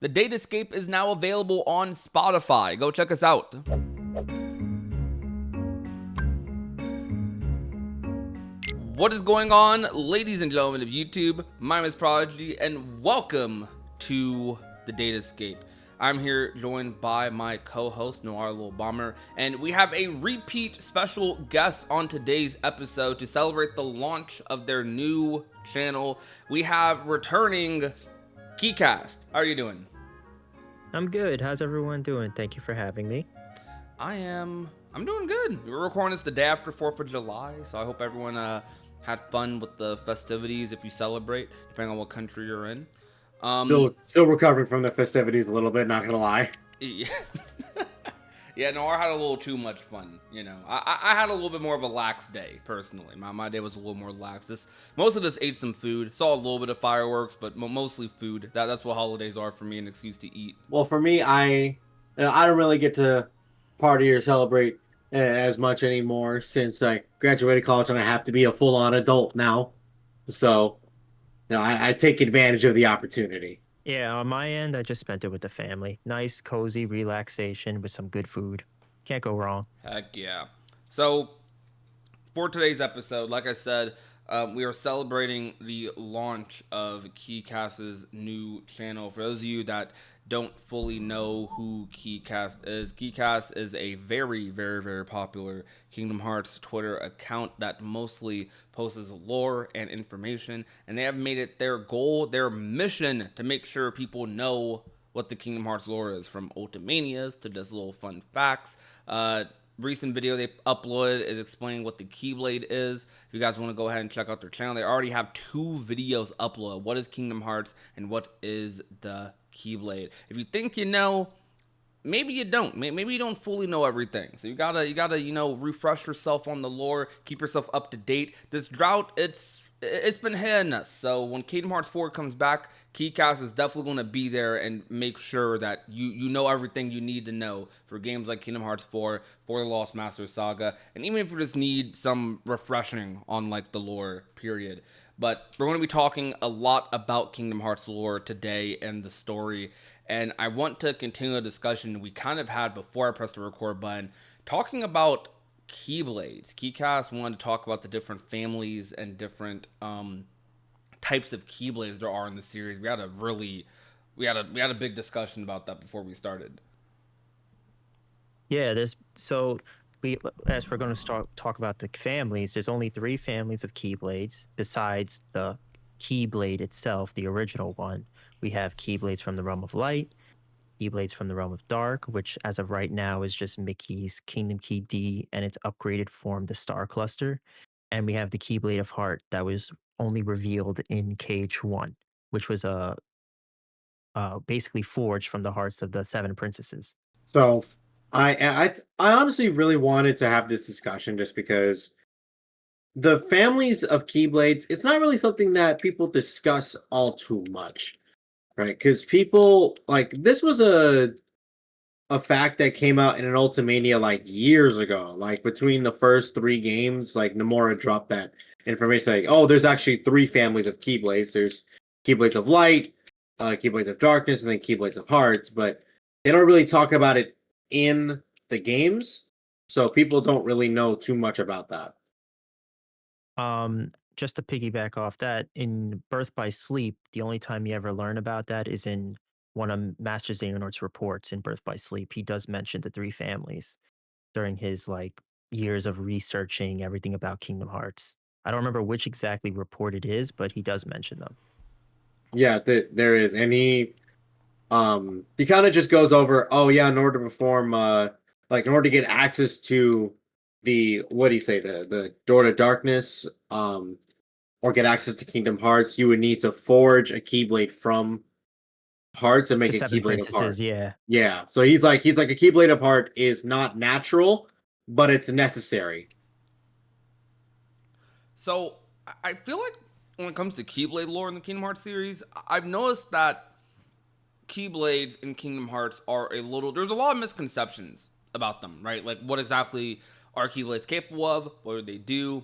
The Datascape is now available on Spotify. Go check us out. What is going on, ladies and gentlemen of YouTube? My name is Prodigy, and welcome to the Datascape. I'm here joined by my co-host, Noir Little Bomber, and we have a repeat special guest on today's episode to celebrate the launch of their new channel. We have returning Keycast. How are you doing? I'm good. How's everyone doing? Thank you for having me. I'm doing good. We're recording this the day after 4th of July, so I hope everyone had fun with the festivities if you celebrate, depending on what country you're in. Still recovering from the festivities a little bit, not gonna lie. Yeah, yeah, no, I had a little too much fun, you know. I had a little bit more of a lax day, personally. My day was a little more lax. Most of us ate some food, saw a little bit of fireworks, but mostly food. That's what holidays are for me, an excuse to eat. Well, for me, I don't really get to party or celebrate as much anymore since I graduated college and I have to be a full-on adult now. So, I take advantage of the opportunity. Yeah, on my end, I just spent it with the family. Nice, cozy relaxation with some good food. Can't go wrong. Heck yeah. So, for today's episode, like I said, we are celebrating the launch of Keycast's new channel. For those of you that don't fully know who Keycast is a very, very, very popular Kingdom Hearts Twitter account that mostly posts lore and information, and they have made it their goal, their mission, to make sure people know what the Kingdom Hearts lore is, from Ultimanias to just little fun facts. Recent video they uploaded is explaining what the Keyblade is. If you guys want to go ahead and check out their channel, they already have 2 videos uploaded. What is Kingdom Hearts and what is the Keyblade? If you think you know, maybe you don't. Maybe you don't fully know everything. So you gotta refresh yourself on the lore, keep yourself up to date. This drought, it's been hitting us. So when Kingdom Hearts 4 comes back, Keycast is definitely going to be there and make sure that you know everything you need to know for games like Kingdom Hearts 4, for the Lost Master Saga, and even if you just need some refreshing on like the lore period. But we're going to be talking a lot about Kingdom Hearts lore today and the story, and I want to continue a discussion we kind of had before I pressed the record button, talking about Keyblades. Keycast wanted to talk about the different families and different types of Keyblades there are in the series. We had a big discussion about that before we started. Yeah, as we're going to start talk about the families, there's only 3 families of Keyblades besides the Keyblade itself, the original one. We have Keyblades from the Realm of Light, Keyblades from the Realm of Dark, which as of right now is just Mickey's Kingdom Key D and its upgraded form, the Star Cluster. And we have the Keyblade of Heart that was only revealed in KH1, which was basically forged from the hearts of the 7 princesses. So, I honestly really wanted to have this discussion just because the families of Keyblades, it's not really something that people discuss all too much, right? Because people like this was a fact that came out in an Ultimania like years ago. Like between the first 3 games, like Nomura dropped that information like, oh, there's actually 3 families of Keyblades. There's Keyblades of Light, Keyblades of Darkness, and then Keyblades of Hearts, but they don't really talk about it in the games, so people don't really know too much about that. Just to piggyback off that, in Birth by Sleep, the only time you ever learn about that is in one of Master Xehanort's reports in Birth by Sleep. He does mention the 3 families during his like years of researching everything about Kingdom Hearts. I don't remember which exactly report it is, but he does mention them. Yeah, there is, and he kind of just goes over, oh yeah, in order to perform, like in order to get access to the what do you say, the door to darkness, or get access to Kingdom Hearts, you would need to forge a Keyblade from Hearts and make The a 7 Keyblade of Heart. princesses, yeah. Yeah, so he's like a Keyblade of Heart is not natural, but it's necessary. So I feel like when it comes to Keyblade lore in the Kingdom Hearts series, I've noticed that Keyblades in Kingdom Hearts there's a lot of misconceptions about them, right? Like what exactly are Keyblades capable of? What do they do?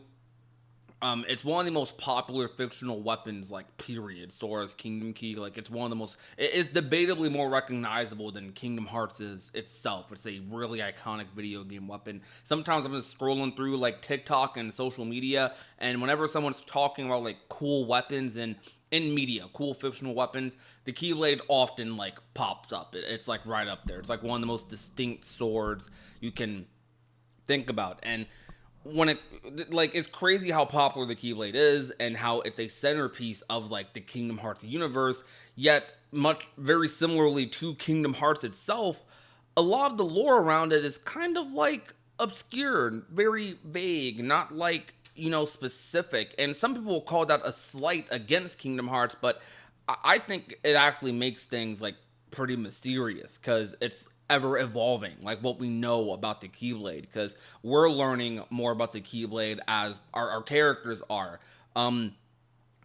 It's one of the most popular fictional weapons, like, period. So as Kingdom Key, like, it's one of the most. It is debatably more recognizable than Kingdom Hearts is itself. It's a really iconic video game weapon. Sometimes I'm just scrolling through like TikTok and social media, and whenever someone's talking about like cool weapons and in media, cool fictional weapons, the Keyblade often like pops up. It's like right up there. It's like one of the most distinct swords you can think about. And when it like it's crazy how popular the Keyblade is and how it's a centerpiece of like the Kingdom Hearts universe, yet much very similarly to Kingdom Hearts itself, a lot of the lore around it is kind of like obscure, very vague, not like, specific. And some people will call that a slight against Kingdom Hearts, but I think it actually makes things like pretty mysterious because it's ever evolving, like what we know about the Keyblade, because we're learning more about the Keyblade as our characters are.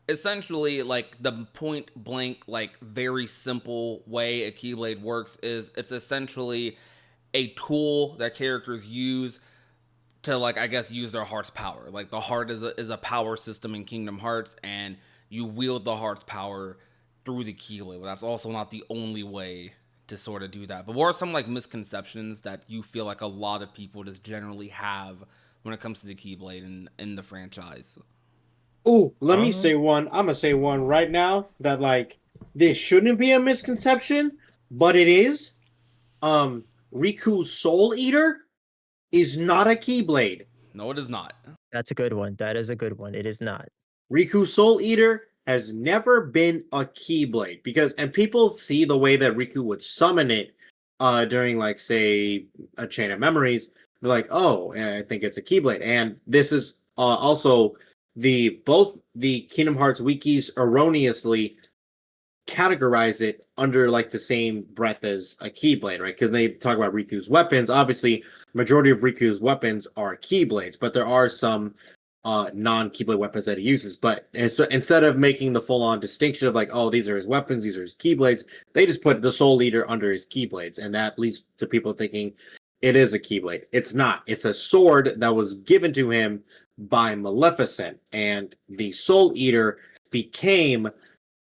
Essentially, like the point blank, like very simple way a Keyblade works is it's essentially a tool that characters use to, like, I guess, use their heart's power. Like the heart is a power system in Kingdom Hearts, and you wield the heart's power through the Keyblade. But that's also not the only way to sort of do that. But what are some like misconceptions that you feel like a lot of people just generally have when it comes to the Keyblade in the franchise? Oh, let me Um, say one. I'm gonna say one right now that like this shouldn't be a misconception, but it is. Um, Riku's Soul Eater is not a Keyblade. No, it is not. that's a good one. That is a good one. It is not. Riku's Soul Eater has never been a Keyblade because, and people see the way that Riku would summon it during, like, say, a Chain of Memories. They're like, oh, I think it's a Keyblade. And this is also both the Kingdom Hearts wikis erroneously categorize it under like the same breath as a Keyblade, right? Because they talk about Riku's weapons. Obviously, majority of Riku's weapons are Keyblades, but there are some non-Keyblade weapons that he uses. But and so instead of making the full-on distinction of like, oh, these are his weapons, these are his Keyblades, they just put the Soul Eater under his Keyblades, and that leads to people thinking it is a Keyblade. It's not. It's a sword that was given to him by Maleficent, and the Soul Eater became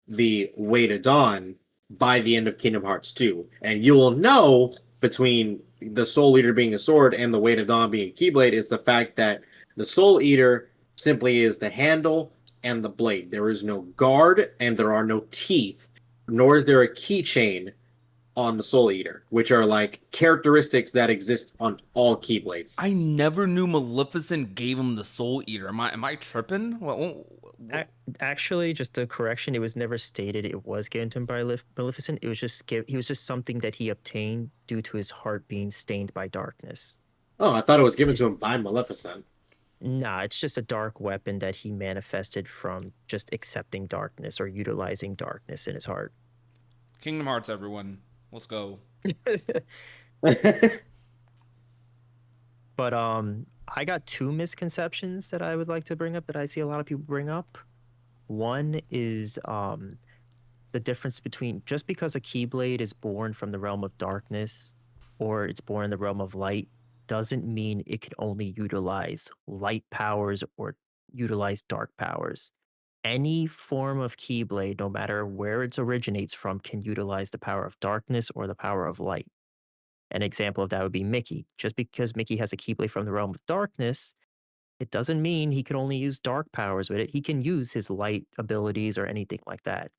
the Way to Dawn by the end of Kingdom Hearts 2. And you will know between the Soul Eater being a sword and the Way to Dawn being a Keyblade is the fact that the Soul Eater simply is the handle and the blade. There is no guard and there are no teeth, nor is there a keychain on the Soul Eater, which are like characteristics that exist on all Keyblades. I never knew Maleficent gave him the Soul Eater. Am I tripping? Actually, just a correction. It was never stated it was given to him by Maleficent. It was just he was just something that he obtained due to his heart being stained by darkness. Oh, I thought it was given to him by Maleficent. Nah, it's just a dark weapon that he manifested from just accepting darkness or utilizing darkness in his heart. Kingdom Hearts, everyone. Let's go. But I got two misconceptions that I would like to bring up that I see a lot of people bring up. One is the difference between just because a Keyblade is born from the realm of darkness or it's born in the realm of light doesn't mean it can only utilize light powers or utilize dark powers. Any form of Keyblade, no matter where it originates from, can utilize the power of darkness or the power of light. An example of that would be Mickey. Just because Mickey has a Keyblade from the realm of darkness, it doesn't mean he can only use dark powers with it. He can use his light abilities or anything like that.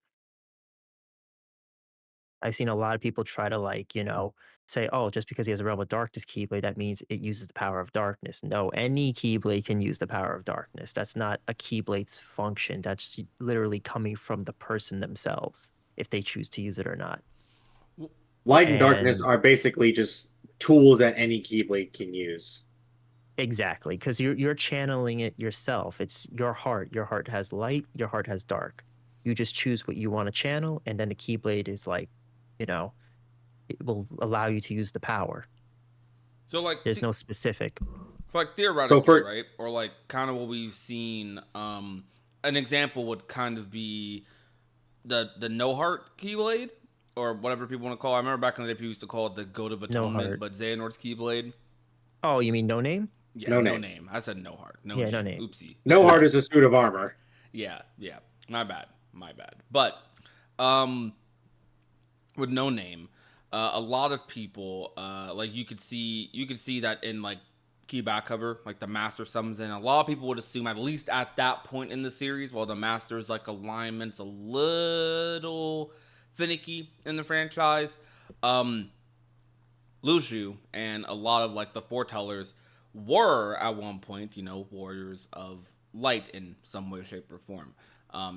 I've seen a lot of people try to say, oh, just because he has a realm of darkness Keyblade, that means it uses the power of darkness. No, any Keyblade can use the power of darkness. That's not a Keyblade's function. That's literally coming from the person themselves, if they choose to use it or not. Light and darkness And are basically just tools that any Keyblade can use. exactly, because you're channeling it yourself. It's your heart. Your heart has light. Your heart has dark. You just choose what you want to channel, and then the Keyblade is like, it will allow you to use the power. So like, There's no specific. theoretically, right? Or like kind of what we've seen. An example would kind of be the No Heart Keyblade, or whatever people want to call it. I remember back in the day people used to call it the Goat of No Atonement, Heart. but Xehanort's Keyblade. Oh, you mean No Name? Yeah, No no name. name. I said no heart. No Yeah, no name. name. Oopsie. No heart is a suit of armor. Yeah, yeah. My bad. My bad. But um with no name, a lot of people like you could see that in like key back cover, like the master summons in. A lot of people would assume, at least at that point in the series, while the master's like alignment's a little finicky in the franchise, um Lushu and a lot of like the foretellers were at one point, warriors of light in some way, shape, or form.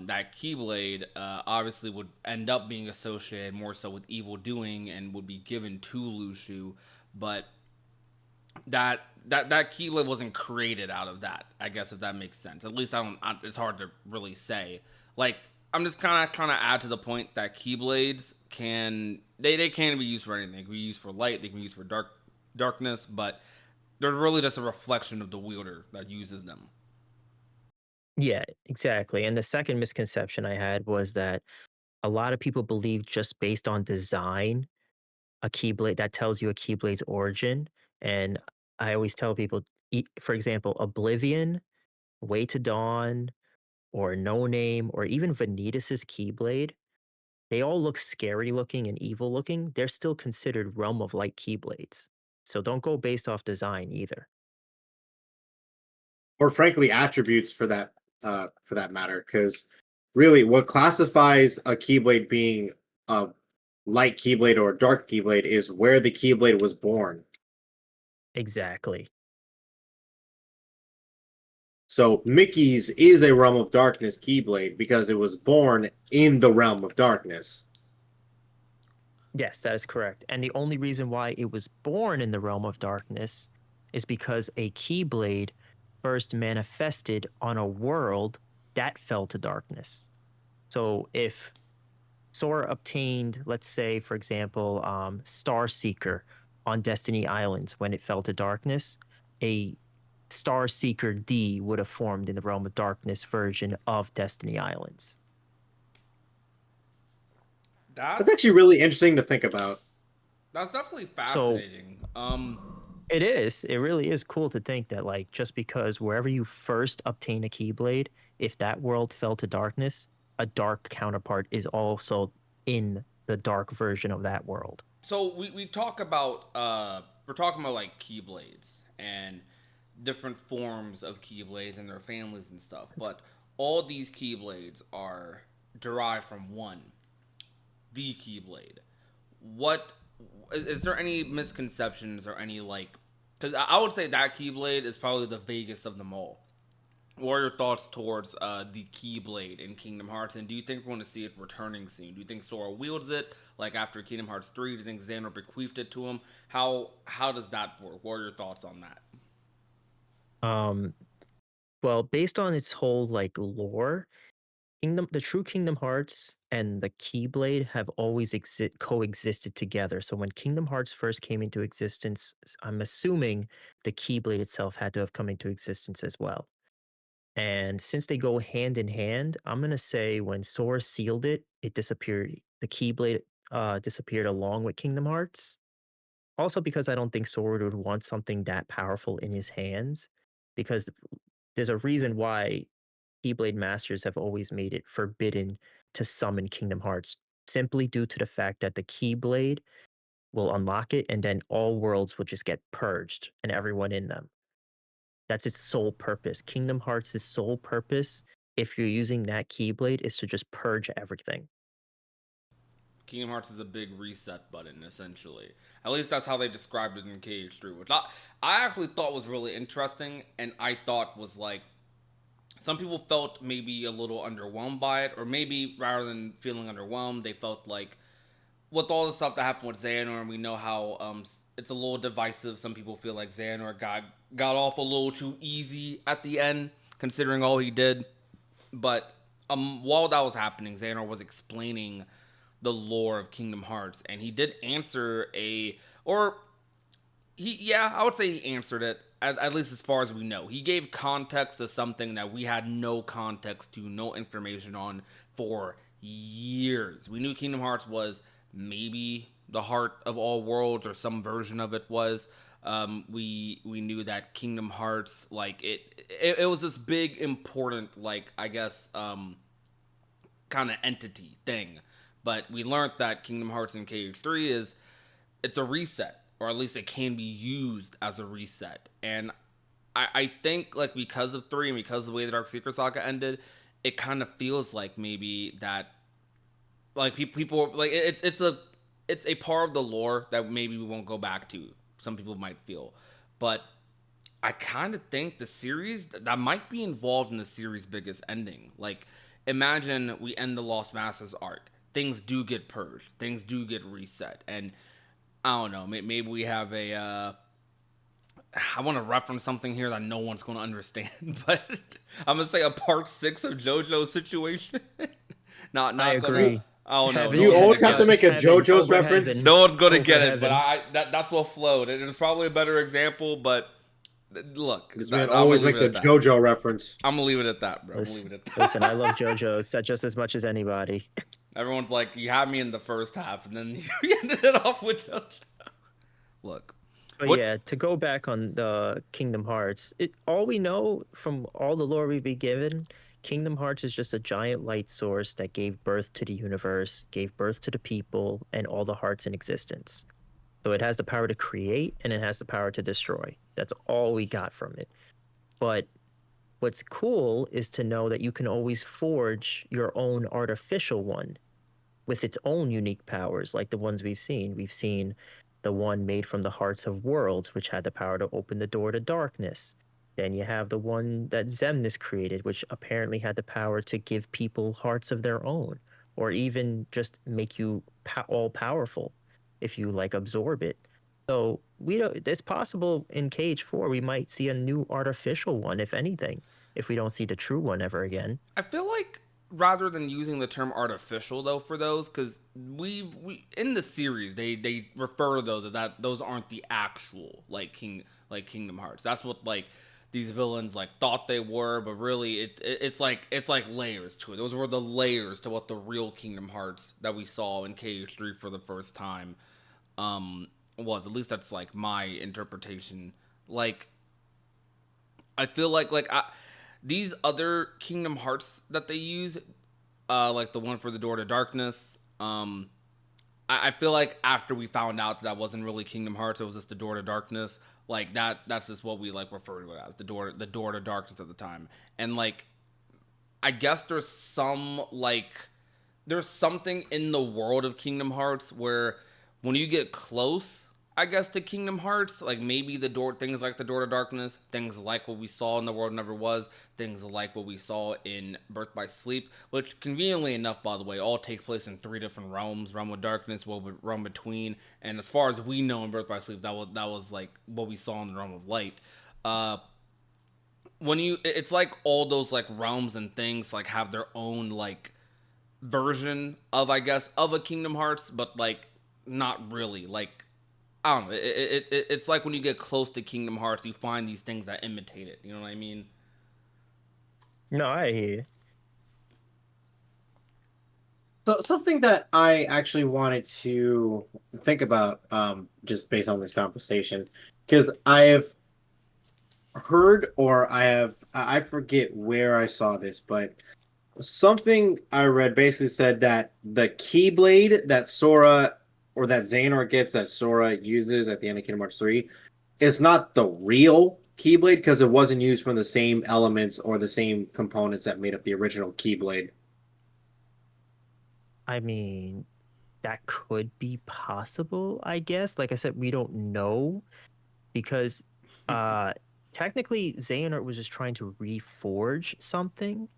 That Keyblade obviously would end up being associated more so with evil doing and would be given to Lushu, but that Keyblade wasn't created out of that. I guess, if that makes sense. At least it's hard to really say. Like, I'm just kind of trying to add to the point that Keyblades they can be used for anything. They can be used for light. They can be used for darkness, but they're really just a reflection of the wielder that uses them. Yeah, exactly. And the second misconception I had was that a lot of people believe just based on design, a keyblade that tells you a keyblade's origin. And I always tell people, for example, Oblivion, Way to Dawn, or No Name, or even Vanitas's keyblade, they all look scary looking and evil looking. They're still considered realm of light keyblades. So don't go based off design either. Or frankly attributes for that matter, because really what classifies a keyblade being a light keyblade or a dark keyblade is where the keyblade was born. Exactly. So Mickey's is a realm of darkness keyblade because it was born in the realm of darkness. Yes, that is correct. And the only reason why it was born in the realm of darkness is because a keyblade first manifested on a world that fell to darkness. So if Sora obtained, let's say, for example, Star Seeker on Destiny Islands when it fell to darkness, a Star Seeker D would have formed in the realm of darkness version of Destiny Islands. That's That's actually really interesting to think about. that's definitely So fascinating. it is. It really is cool to think that, like, just because wherever you first obtain a Keyblade, if that world fell to darkness, a dark counterpart is also in the dark version of that world. So we talk about we're talking about like keyblades and different forms of keyblades and their families and stuff, but all these keyblades are derived from one, the keyblade. What is there any misconceptions or any like? Because I would say that keyblade is probably the vaguest of them all. What are your thoughts towards the Keyblade in Kingdom Hearts? And do you think we're going to see it returning soon? Do you think Sora wields it like after Kingdom Hearts 3? Do you think Xander bequeathed it to him? How does that work? What are your thoughts on that? Um, well, based on its whole like lore, the true Kingdom Hearts and the Keyblade have always coexisted together. So when Kingdom Hearts first came into existence, I'm assuming the Keyblade itself had to have come into existence as well. And since they go hand in hand, I'm gonna say when Sora sealed it, it disappeared. The Keyblade disappeared along with Kingdom Hearts. Also, because I don't think Sora would want something that powerful in his hands, because there's a reason why Keyblade Masters have always made it forbidden to summon Kingdom Hearts, simply due to the fact that the Keyblade will unlock it, and then all worlds will just get purged and everyone in them. That's its sole purpose. Kingdom Hearts' sole purpose, if you're using that Keyblade, is to just purge everything. Kingdom Hearts is a big reset button, essentially. At least that's how they described it in KH3, which I actually thought was really interesting, and I thought was like, some people felt maybe a little underwhelmed by it, or maybe rather than feeling underwhelmed, they felt like with all the stuff that happened with Xehanort, and we know how it's a little divisive. Some people feel like Xehanort got off a little too easy at the end, considering all he did. But while that was happening, Xehanort was explaining the lore of Kingdom Hearts, and he did answer I would say he answered it, at least as far as we know. He gave context to something that we had no context to, no information on for years. We knew Kingdom Hearts was maybe the heart of all worlds, or some version of it was. We knew that Kingdom Hearts, like it was this big important, like, I guess, kind of entity thing. But we learned that Kingdom Hearts in KH3 is, it's a reset, or at least it can be used as a reset. And I think, like, because of 3 and because of the way the Dark Secret Saga ended, it kind of feels like maybe that, like, people like it's a part of the lore that maybe we won't go back to. Some people might feel, but I kind of think the series that might be involved in the series' biggest ending. Like, imagine we end the Lost Masters arc. Things do get purged. Things do get reset, and I don't know. Maybe we have a. I want to reference something here that no one's going to understand, but I'm gonna say a part 6 of JoJo's situation. not I gonna. agree. I don't know. Heaven, You No one's always gonna have to get make it. a heaven, JoJo's over reference. heaven. No one's gonna Over get it, but heaven. that's what flowed. There's probably a better example, but look, This I'm man gonna always leave makes it a at that. JoJo reference. I'm gonna leave it at that, bro. I'm gonna leave Listen, it at that. listen, I love JoJo just as much as anybody. Everyone's like, you had me in the first half, and then you ended it off with JoJo. Look, But what? yeah, to go back on the Kingdom Hearts, all we know from all the lore we've been given, Kingdom Hearts is just a giant light source that gave birth to the universe, gave birth to the people, and all the hearts in existence. So it has the power to create and it has the power to destroy. That's all we got from it. But what's cool is to know that you can always forge your own artificial one with its own unique powers, like the ones we've seen. We've seen the one made from the hearts of worlds, which had the power to open the door to darkness. Then you have the one that Xemnas created, which apparently had the power to give people hearts of their own, or even just make you all powerful if you like absorb it. So we don't. It's possible in KH4 we might see a new artificial one, if anything, if we don't see the true one ever again. I feel like, rather than using the term artificial though for those, because we in the series they refer to those as that those aren't the actual, like, Kingdom Hearts. That's what, like, these villains, like, thought they were, but really it's like layers to it. Those were the layers to what the real Kingdom Hearts that we saw in KH3 for the first time was. At least that's, like, my interpretation. Like, I feel like these other Kingdom Hearts that they use, like the one for the Door to Darkness, I feel like after we found out that wasn't really Kingdom Hearts, it was just the Door to Darkness. Like, that's just what we, like, refer to it as, the door to darkness at the time. And, like, I guess there's something in the world of Kingdom Hearts where when you get close, I guess, to Kingdom Hearts, like, maybe things like the Door to Darkness, things like what we saw in The World Never Was, things like what we saw in Birth by Sleep, which, conveniently enough, by the way, all take place in 3 different realms: Realm of Darkness, Realm Between, and as far as we know in Birth by Sleep, that was like what we saw in the Realm of Light. It's like all those, like, realms and things, like, have their own, like, version of, I guess, of a Kingdom Hearts, but, like, not really. Like, I don't know. It's like when you get close to Kingdom Hearts, you find these things that imitate it. You know what I mean? No, I hear you. So something that I actually wanted to think about, just based on this conversation, because I have heard, or I forget where I saw this, but something I read basically said that the Keyblade that Sora, or that Xehanort gets, that Sora uses at the end of Kingdom Hearts 3, is not the real Keyblade because it wasn't used from the same elements or the same components that made up the original Keyblade. I mean, that could be possible, I guess. Like I said, we don't know because technically Xehanort was just trying to reforge something.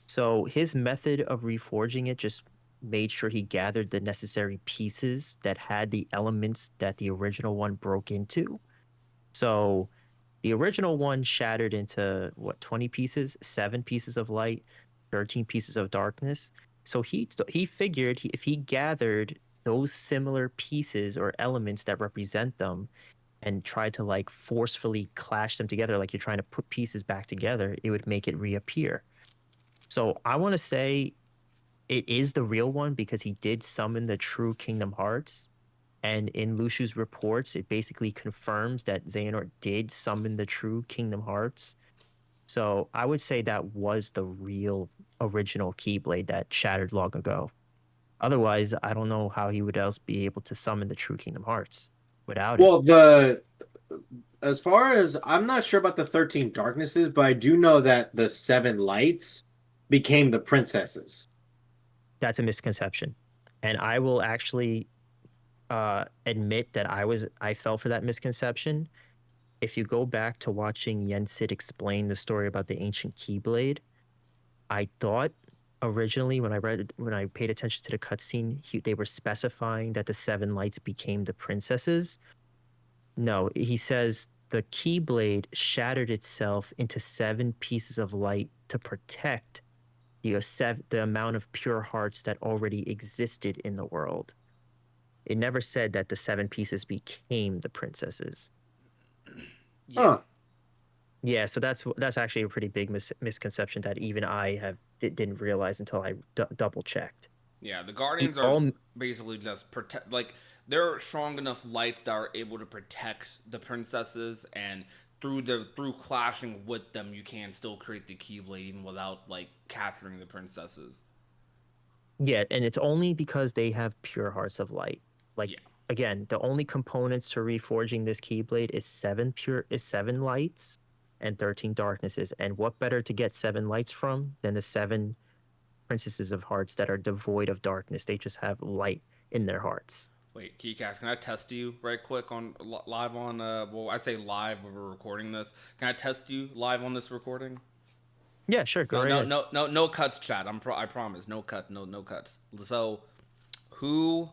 So his method of reforging it just made sure he gathered the necessary pieces that had the elements that the original one broke into. So the original one shattered into what, 20 pieces, 7 pieces of light, 13 pieces of darkness. So he figured if he gathered those similar pieces or elements that represent them and tried to, like, forcefully clash them together, like you're trying to put pieces back together, it would make it reappear. So I want to say it is the real one because he did summon the true Kingdom Hearts. And in Lushu's reports, it basically confirms that Xehanort did summon the true Kingdom Hearts. So I would say that was the real original Keyblade that shattered long ago. Otherwise, I don't know how he would else be able to summon the true Kingdom Hearts without it. Well, as far as I'm not sure about the 13 darknesses, but I do know that the 7 lights became the princesses. That's a misconception. And I will actually admit that I fell for that misconception. If you go back to watching Yensid explain the story about the ancient Keyblade, I thought originally when I paid attention to the cutscene, they were specifying that the 7 lights became the princesses. No, he says the Keyblade shattered itself into 7 pieces of light to protect the amount of pure hearts that already existed in the world. It never said that the 7 pieces became the princesses. Yeah. Huh. Yeah, so that's actually a pretty big misconception that even I didn't realize until I double checked. Yeah, the Guardians are basically just protect. Like they're strong enough lights that are able to protect the princesses, and through clashing with them, you can still create the Keyblade even without like capturing the princesses. Yeah, and it's only because they have pure hearts of light. Like Yeah. again, the only components to reforging this Keyblade is 7 lights and 13 darknesses. And what better to get 7 lights from than the 7 princesses of hearts that are devoid of darkness? They just have light in their hearts. Wait, Keycast, can I test you right quick on live on? Well, I say live, but we're recording this. Can I test you live on this recording? Yeah, sure. Go right ahead. No cuts, chat. I promise, no cuts. So, who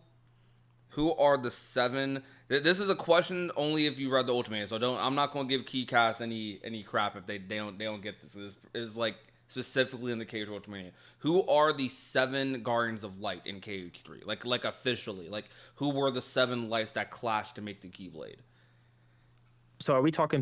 are the 7? This is a question only if you read the Ultimate. So I'm not gonna give Keycast any crap if they don't get this. This is like specifically in the KH Ultimania. Who are the 7 Guardians of Light in KH3? Like officially, like who were the 7 lights that clashed to make the Keyblade? So are we talking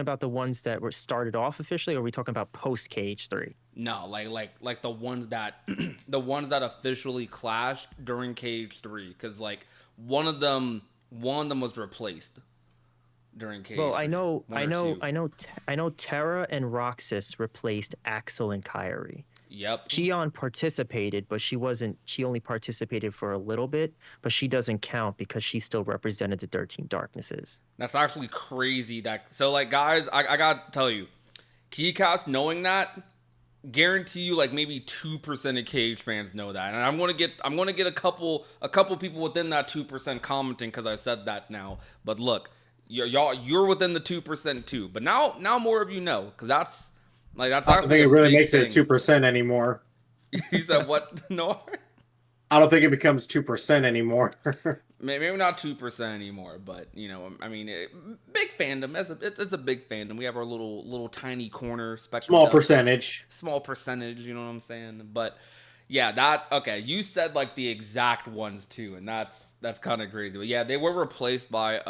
about the ones that were started off officially, or are we talking about post KH3? No, like the ones that the ones that officially clashed during KH3, because like one of them was replaced during KH3. Well, I know Terra and Roxas replaced Axel and Kyrie. Yep. Xion participated, but she only participated for a little bit, but she doesn't count because she still represented the 13 darknesses. That's actually crazy. So like guys, I gotta tell you, Keycast knowing that, guarantee you like maybe 2% of KH fans know that, and I'm gonna get a couple people within that 2% commenting because I said that now. But look, you're within the 2% too. But now more of you know, because that's I don't think it really makes it 2% anymore. He said what? No, I don't think it becomes 2% anymore. maybe not 2% anymore, but you know, I mean, big fandom. It's a big fandom. We have our little tiny corner, small percentage. You know what I'm saying? But yeah, okay. You said like the exact ones too, and that's kind of crazy. But yeah, they were replaced by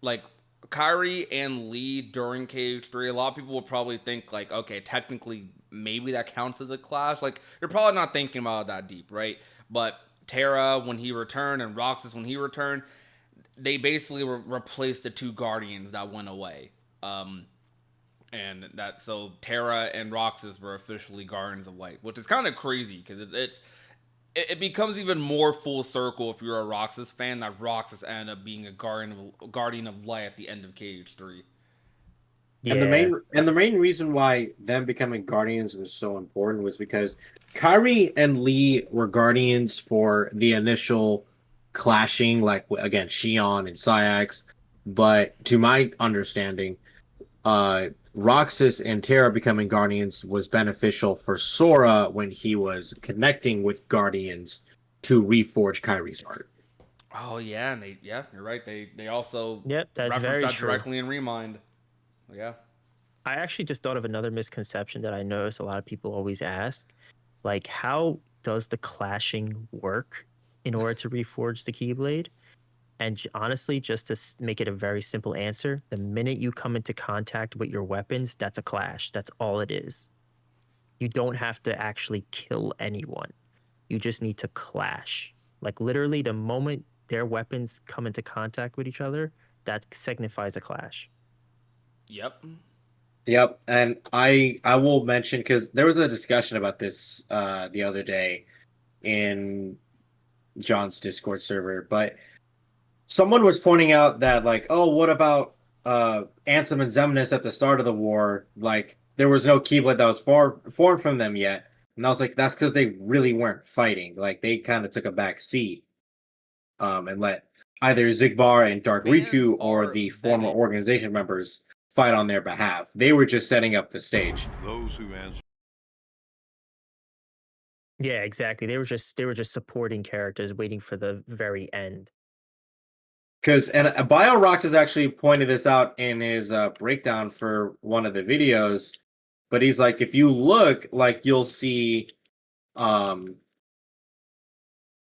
like Kyrie and Lee during KH3. A lot of people would probably think like, okay, technically maybe that counts as a clash. Like you're probably not thinking about it that deep, right? But Terra when he returned and Roxas when he returned, they basically replaced the 2 Guardians that went away. And that so Terra and Roxas were officially Guardians of Light, which is kind of crazy because it becomes even more full circle if you're a Roxas fan that Roxas ended up being a Guardian of Light at the end of KH3. Yeah. And the main reason why them becoming Guardians was so important was because Kyrie and Lee were Guardians for the initial clashing, like again Xion and Syax. But to my understanding, Roxas and Terra becoming Guardians was beneficial for Sora when he was connecting with Guardians to reforge Kyrie's heart. Oh yeah, and you're right. They also that's very that true. directly in Remind. Yeah. I actually just thought of another misconception that I noticed a lot of people always ask, like how does the clashing work in order to reforge the Keyblade? And honestly, just to make it a very simple answer, the minute you come into contact with your weapons, that's a clash. That's all it is. You don't have to actually kill anyone. You just need to clash. Like literally the moment their weapons come into contact with each other, that signifies a clash. Yep. Yep, and I will mention because there was a discussion about this the other day in John's Discord server, but someone was pointing out that like, oh, what about Ansem and Xemnas at the start of the war? Like, there was no Keyblade that was formed from them yet, and I was like, that's because they really weren't fighting. Like, they kind of took a back seat, and let either Zigbar and Dark Fans Riku or are the former vetted. organization members fight on their behalf. They were just setting up the stage. Those who answer. Yeah, exactly. They were just supporting characters waiting for the very end. Because and BioRox has actually pointed this out in his breakdown for one of the videos, but he's like, if you look, like you'll see,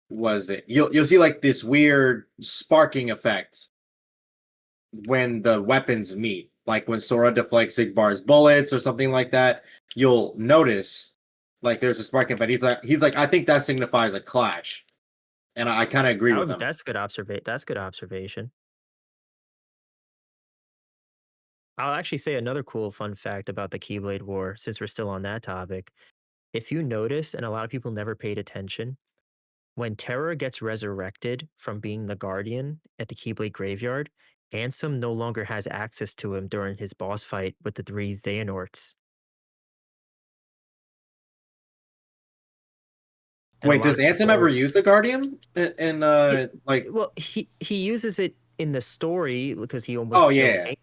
was it you'll see like this weird sparking effect when the weapons meet, like when Sora deflects Zigbar's bullets or something like that. You'll notice like there's a sparking effect. He's like, I think that signifies a clash, and I kind of agree with him. That's good That's good observation. I'll actually say another cool fun fact about the Keyblade War, since we're still on that topic. If you notice, and a lot of people never paid attention, when Terra gets resurrected from being the Guardian at the Keyblade Graveyard, Ansem no longer has access to him during his boss fight with the 3 Xehanorts. And a Wait, lot does of Ansem ever people- use the Guardian? And like, Well, he uses it in the story because he almost oh killed yeah, Aang,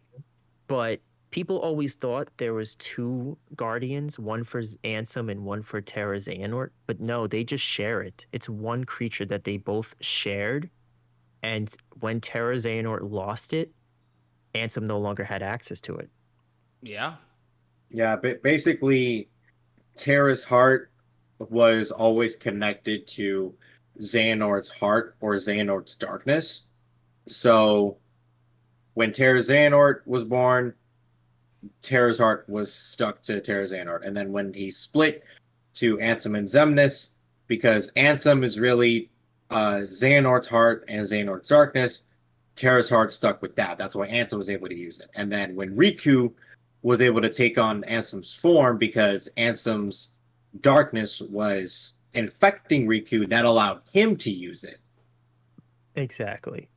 but people always thought there was 2 Guardians, one for Ansem and one for Terra Xehanort, but no, they just share it. It's one creature that they both shared, and when Terra Xehanort lost it, Ansem no longer had access to it. Yeah. yeah. But basically, Terra's heart was always connected to Xehanort's heart or Xehanort's darkness. So when Terra Xehanort was born, Terra's heart was stuck to Terra Xehanort. And then when he split to Ansem and Xemnas, because Ansem is really Xehanort's heart and Xehanort's darkness, Terra's heart stuck with that. That's why Ansem was able to use it. And then when Riku was able to take on Ansem's form, because Ansem's darkness was infecting Riku, that allowed him to use it. Exactly.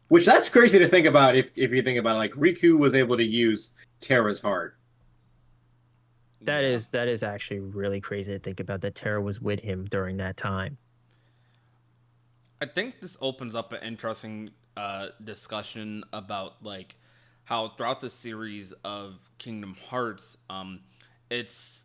Which that's crazy to think about if you think about it. Like Riku was able to use Terra's heart. That is actually really crazy to think about that Terra was with him during that time. I think this opens up an interesting discussion about like how throughout the series of Kingdom Hearts, it's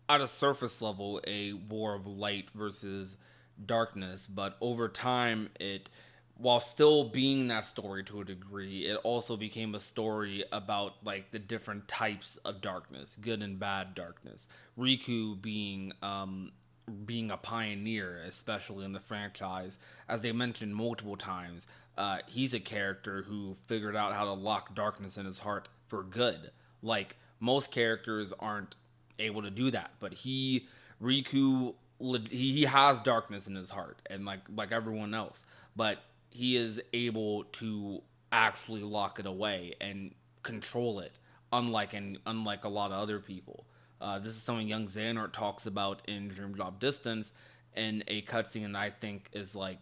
at a surface level a war of light versus darkness, but over time it, while still being that story to a degree, it also became a story about like the different types of darkness, good and bad darkness. Riku being a pioneer, especially in the franchise, as they mentioned multiple times. He's a character who figured out how to lock darkness in his heart for good. Like most characters aren't able to do that, but Riku, he has darkness in his heart, and like everyone else, but he is able to actually lock it away and control it, unlike a lot of other people. This is something young Xehanort talks about in Dream Drop Distance in a cutscene that I think is like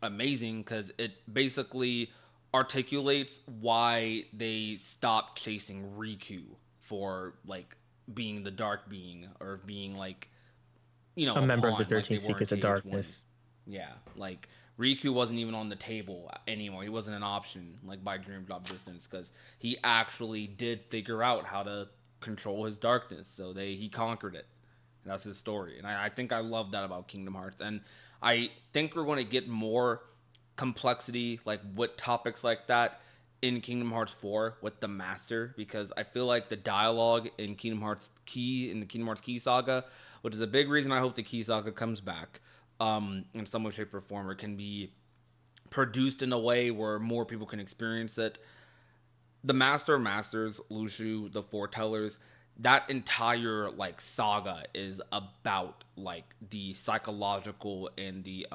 amazing because it basically articulates why they stopped chasing Riku for like being the dark being or being like, you know, A member of the pawn, like they 13 were in Seekers of TH1. Darkness. Yeah, like Riku wasn't even on the table anymore. He wasn't an option like by Dream Drop Distance because he actually did figure out how to control his darkness. So he conquered it. And that's his story, and I think I love that about Kingdom Hearts. And I think we're going to get more complexity, like with topics like that, in Kingdom Hearts 4 with the Master, because I feel like the dialogue in the Kingdom Hearts Key saga, which is a big reason I hope the Key saga comes back, in some way, shape, or form, or can be produced in a way where more people can experience it. The Master of Masters, Lushu, the Foretellers, that entire like saga is about like the psychological and the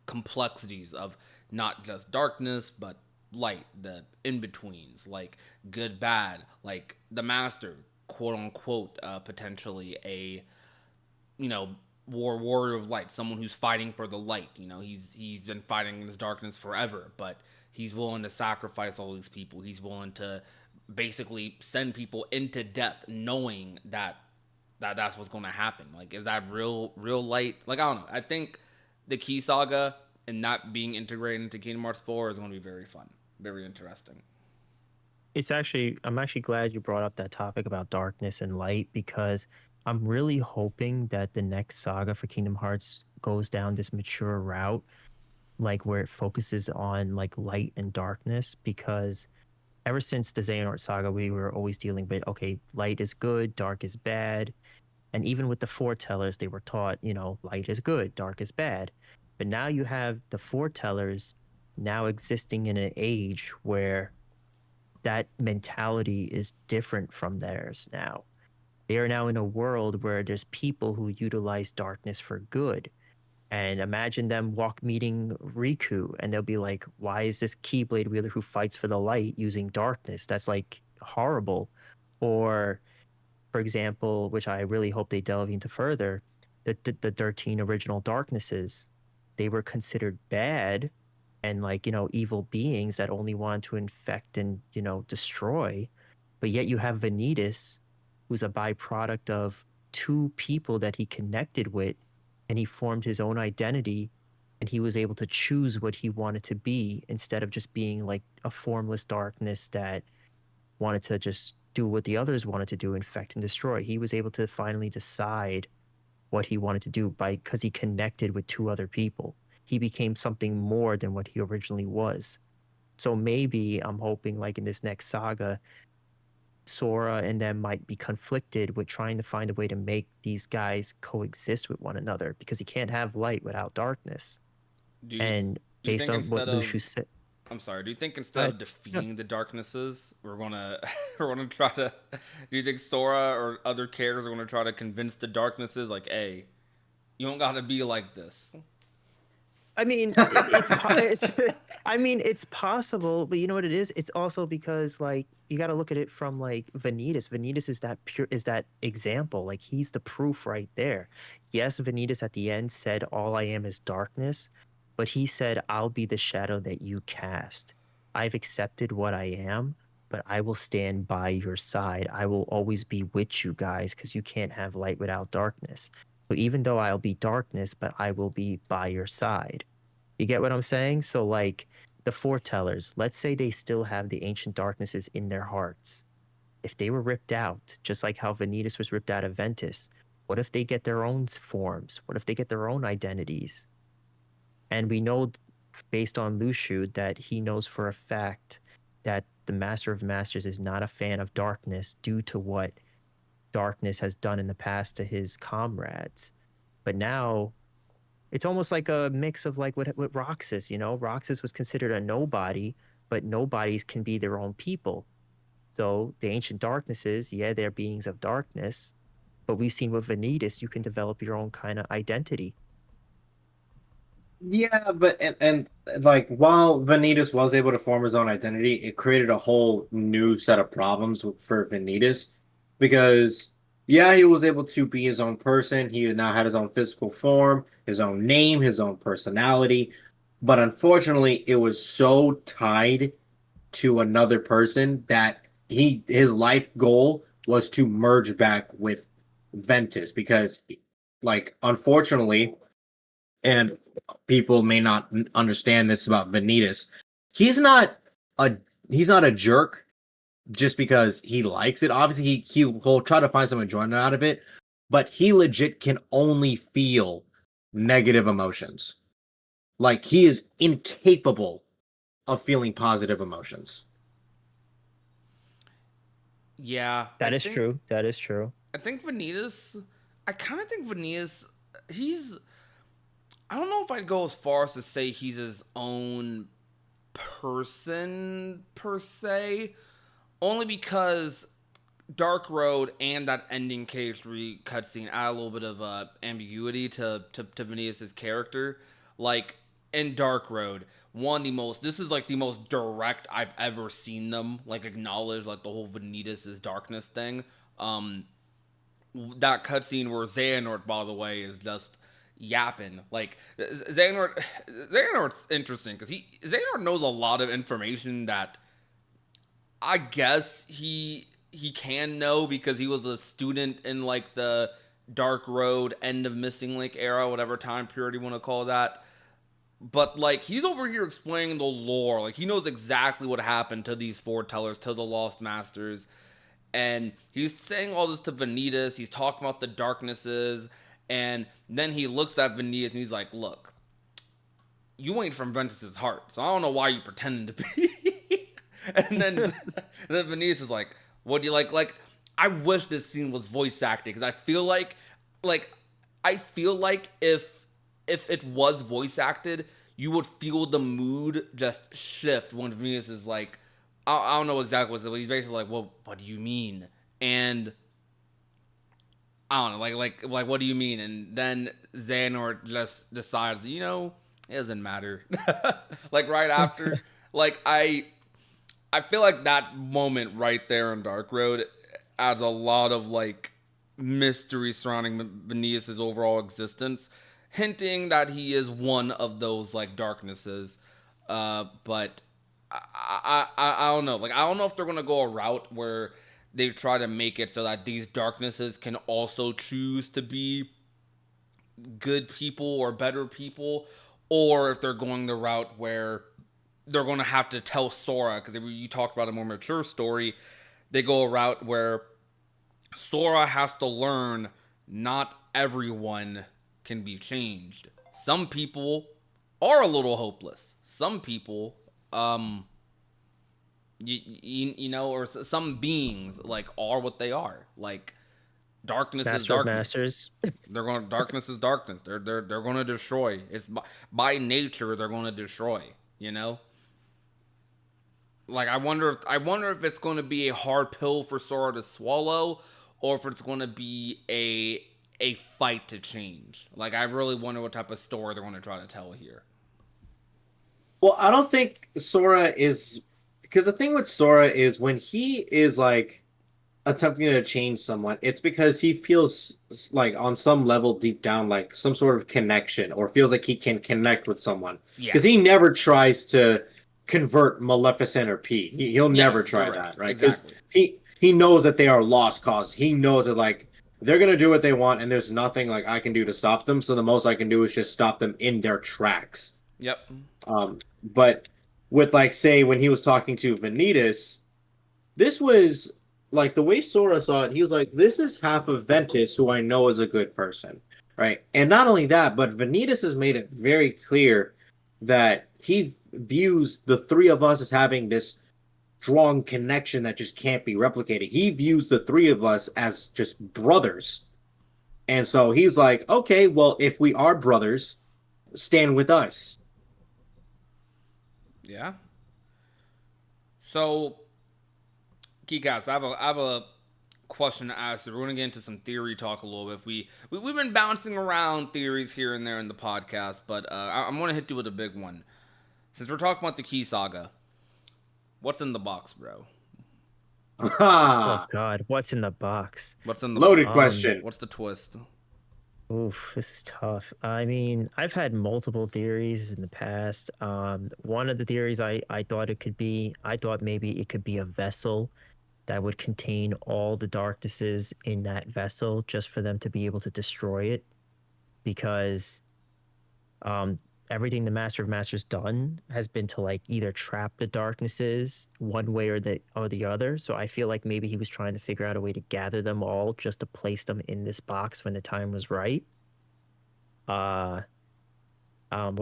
complexities of not just darkness but light, the in betweens, like good, bad, like the master, quote unquote, potentially a, you know, warrior of light, someone who's fighting for the light. You know, he's been fighting in this darkness forever, but he's willing to sacrifice all these people. He's willing to basically send people into death, knowing that that's what's going to happen. Like, is that real light? Like, I don't know. I think the Key Saga and not being integrated into Kingdom Hearts 4 is going to be very fun, very interesting. I'm actually glad you brought up that topic about darkness and light, because I'm really hoping that the next saga for Kingdom Hearts goes down this mature route, like where it focuses on like light and darkness, because ever since the Xehanort saga, we were always dealing with, okay, light is good, dark is bad. And even with the foretellers, they were taught, light is good, dark is bad. But now you have the foretellers now existing in an age where that mentality is different from theirs now. They are now in a world where there's people who utilize darkness for good. And imagine them meeting Riku, and they'll be like, why is this Keyblade wielder who fights for the light using darkness? That's like horrible. Or, for example, which I really hope they delve into further, the 13 original darknesses, they were considered bad and like, evil beings that only wanted to infect and, destroy. But yet you have Vanitas, who's a byproduct of two people that he connected with, and he formed his own identity, and he was able to choose what he wanted to be instead of just being like a formless darkness that wanted to just do what the others wanted to do, infect and destroy. He was able to finally decide what he wanted to do because he connected with two other people. He became something more than what he originally was. So maybe I'm hoping, like in this next saga, Sora and them might be conflicted with trying to find a way to make these guys coexist with one another, because you can't have light without darkness. Do you, And do you based think on what instead of Lucius said, I'm sorry. Do you think instead of defeating the darknesses, we're gonna we're gonna try to? Do you think Sora or other characters are gonna try to convince the darknesses, like, hey, you don't gotta be like this? I mean, it's I mean, it's possible, but you know what it is? It's also because like you got to look at it from like Vanitas. Vanitas is that example. Like he's the proof right there. Yes, Vanitas at the end said, "All I am is darkness," but he said, "I'll be the shadow that you cast. I've accepted what I am, but I will stand by your side. I will always be with you guys, because you can't have light without darkness. So even though I'll be darkness, but I will be by your side." You get what I'm saying? So like the foretellers, let's say they still have the ancient darknesses in their hearts. If they were ripped out, just like how Vanitas was ripped out of Ventus, what if they get their own forms? What if they get their own identities? And we know, based on Lushu, that he knows for a fact that the Master of Masters is not a fan of darkness due to what darkness has done in the past to his comrades. But now it's almost like a mix of like what Roxas, Roxas was considered a nobody, but nobodies can be their own people. So the ancient darknesses, yeah, they're beings of darkness, but we've seen with Vanitas, you can develop your own kind of identity. Yeah, but and like while Vanitas was able to form his own identity, it created a whole new set of problems for Vanitas, because yeah, he was able to be his own person. He now had his own physical form, his own name, his own personality, but unfortunately, it was so tied to another person that his life goal was to merge back with Ventus, because like unfortunately, and people may not understand this about Vanitas. He's not a he's not a jerk just because he likes it. Obviously, he'll try to find some enjoyment out of it, but he legit can only feel negative emotions. Like he is incapable of feeling positive emotions. Yeah, That is true. That is true. I think Vanitas. I kind of think Vanitas. He's. I don't know if I'd go as far as to say he's his own person per se, only because Dark Road and that ending KH3 cutscene add a little bit of ambiguity to Vanitas' character. Like, in Dark Road, this is like the most direct I've ever seen them like acknowledge like the whole Vanitas is darkness thing. Um, that cutscene where Xehanort, by the way, is just yapping. Like Xehanort's interesting because Xehanort knows a lot of information that I guess he can know because he was a student in like the Dark Road end of Missing Link era, whatever time period you want to call that. But like he's over here explaining the lore. Like he knows exactly what happened to these foretellers, to the Lost Masters. And he's saying all this to Vanitas. He's talking about the darknesses. And then he looks at Vanitas and he's like, look, you ain't from Ventus's heart. So I don't know why you pretending to be. and then Vanitas is like, what do you like? Like, I wish this scene was voice acted because like, I feel like if it was voice acted, you would feel the mood just shift when Venus is like, I don't know exactly what he's basically like, well, what do you mean? And I don't know, like what do you mean? And then Xehanort just decides, it doesn't matter. Like right after, like I feel like that moment right there in Dark Road adds a lot of like mystery surrounding Venus's overall existence, hinting that he is one of those like darknesses. But I don't know. Like I don't know if they're gonna go a route where they try to make it so that these darknesses can also choose to be good people or better people, or if they're going the route where they're going to have to tell Sora, because you talked about a more mature story, they go a route where Sora has to learn not everyone can be changed. Some people are a little hopeless. Some people, or some beings like are what they are. Like darkness is Master of darkness. Masters. Darkness is darkness. They're going to destroy. It's by nature they're going to destroy. Like I wonder if it's going to be a hard pill for Sora to swallow, or if it's going to be a fight to change. Like I really wonder what type of story they're going to try to tell here. Well, I don't think Sora is, because the thing with Sora is when he is like attempting to change someone, it's because he feels like on some level deep down like some sort of connection, or feels like he can connect with someone. Yeah. Because he never tries to convert Maleficent or Pete. He'll never try right. that, right? Because Exactly. he knows that they are lost cause. He knows that like they're gonna do what they want, and there's nothing like I can do to stop them. So the most I can do is just stop them in their tracks. Yep. But with like say when he was talking to Vanitas, this was like the way Sora saw it. He was like, "This is half of Ventus, who I know is a good person, right?" And not only that, but Vanitas has made it very clear that he views the three of us as having this strong connection that just can't be replicated. He views the three of us as just brothers, and so he's like, "Okay, well, if we are brothers, stand with us." Yeah. So, Geekcast, I have a question to ask you. We're gonna get into some theory talk a little bit. We've been bouncing around theories here and there in the podcast, but I'm gonna hit you with a big one. Since we're talking about the Key Saga, what's in the box, bro? Oh God, what's in the box? What's in the Loaded box? question. What's the twist? Oof, this is tough. I mean, I've had multiple theories in the past. One of the theories I thought it could be, I thought maybe it could be a vessel that would contain all the darknesses in that vessel just for them to be able to destroy it. Because everything the Master of Masters done has been to like either trap the darknesses one way or the other. So I feel like maybe he was trying to figure out a way to gather them all just to place them in this box when the time was right. What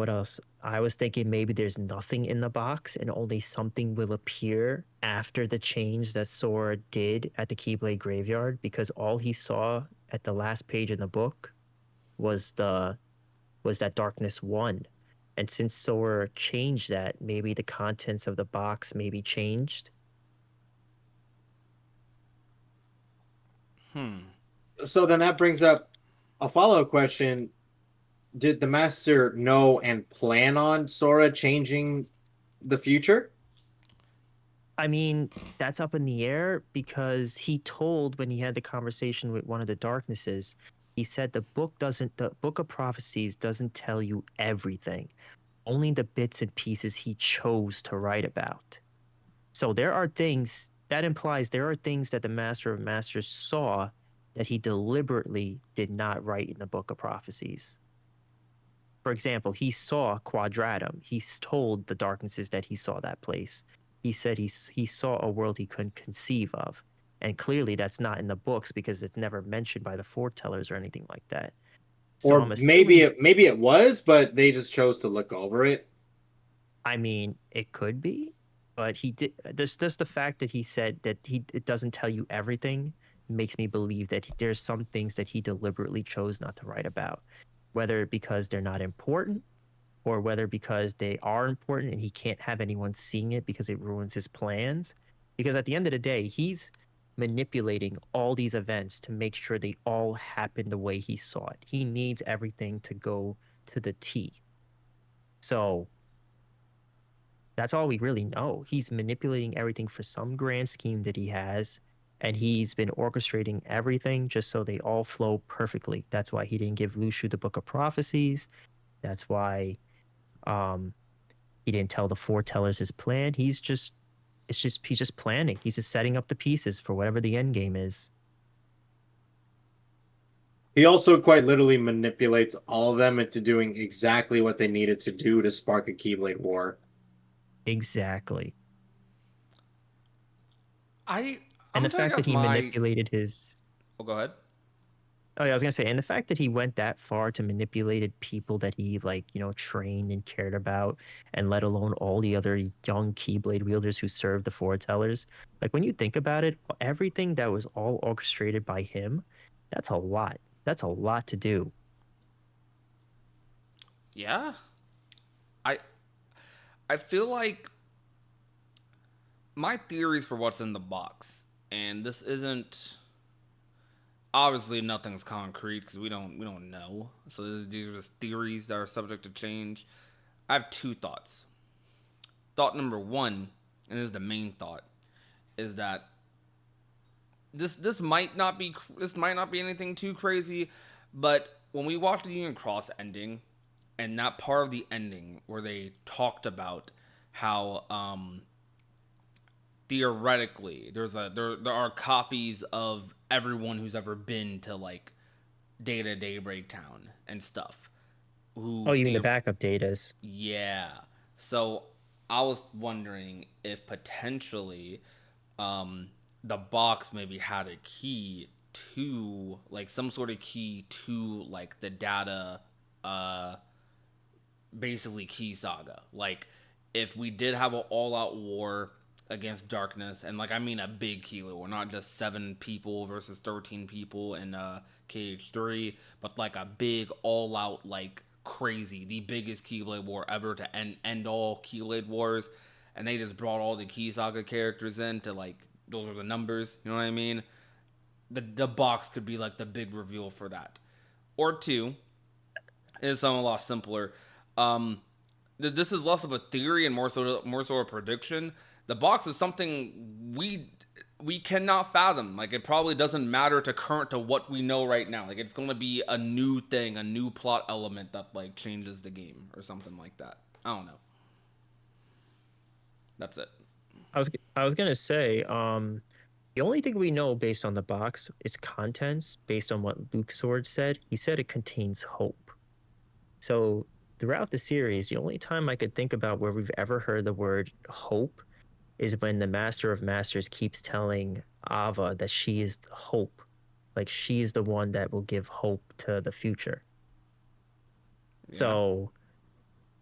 else? I was thinking maybe there's nothing in the box and only something will appear after the change that Sora did at the Keyblade graveyard, because all he saw at the last page in the book was that darkness 1. And since Sora changed that, maybe the contents of the box may be changed. So then that brings up a follow-up question. did the master know and plan on Sora changing the future? I mean, that's up in the air because he told when he had the conversation with one of the darknesses, he said the book of prophecies doesn't tell you everything, only the bits and pieces he chose to write about. So there are things that implies there are things that the Master of Masters saw that he deliberately did not write in the book of prophecies. For example, he saw Quadratum. Told the darknesses that he saw that place. He said he saw a world he couldn't conceive of. And clearly that's not in the books because it's never mentioned by the foretellers or anything like that. So I'm Or maybe assuming, it was, but they just chose to look over it. I mean, it could be, but he did. Just the fact that he said that it doesn't tell you everything makes me believe that there's some things that he deliberately chose not to write about, whether because they're not important or whether because they are important and he can't have anyone seeing it because it ruins his plans. Because at the end of the day, he's manipulating all these events to make sure they all happen the way he saw it. He needs everything to go to the T. So that's all we really know. He's manipulating everything for some grand scheme that he has, and he's been orchestrating everything just so they all flow perfectly. That's why he didn't give Lushu the Book of Prophecies. That's why um, he didn't tell the foretellers his plan. He's just planning. He's just setting up the pieces for whatever the end game is. He also quite literally manipulates all of them into doing exactly what they needed to do to spark a Keyblade war. Exactly. I'm And the gonna fact that guess he my. manipulated his Oh, go ahead. Oh yeah, I was gonna say, and the fact that he went that far to manipulated people that he trained and cared about, and let alone all the other young Keyblade wielders who served the foretellers. Like when you think about it, everything that was all orchestrated by him, that's a lot. That's a lot to do. Yeah, I I feel like my theories for what's in the box, and this isn't obviously nothing's concrete because we don't know. So these are just theories that are subject to change. I have two thoughts. Thought number one, and this is the main thought, is that this might not be anything too crazy, but when we watched the Union Cross ending, and that part of the ending where they talked about how theoretically there are copies of everyone who's ever been to like Day to Day Breaktown and stuff. Oh, Who you mean the the backup datas? Yeah. So I was wondering if potentially um the box maybe had a key to like some sort of key to like the data uh basically key saga. Like if we did have an all out war against darkness, and like I mean a big kilo war, not just 7 people versus 13 people in KH3, but like a big all out like crazy, the biggest Keyblade war ever to end all Keyblade wars, and they just brought all the Key Saga characters in to like those are the numbers, you know what I mean? The box could be like the big reveal for that. Or two, is something a lot simpler. Um, this is less of a theory and more so a prediction. The box is something we cannot fathom. Like it probably doesn't matter to what we know right now. Like it's going to be a new thing, a new plot element that like changes the game or something like that. I don't know. That's it. I was gonna say, the only thing we know based on the box is contents, based on what Luke Sword said. He said it contains hope. So throughout the series, the only time I could think about where we've ever heard the word hope is when the Master of Masters keeps telling Ava that she is hope. Like she is the one that will give hope to the future. Yeah. So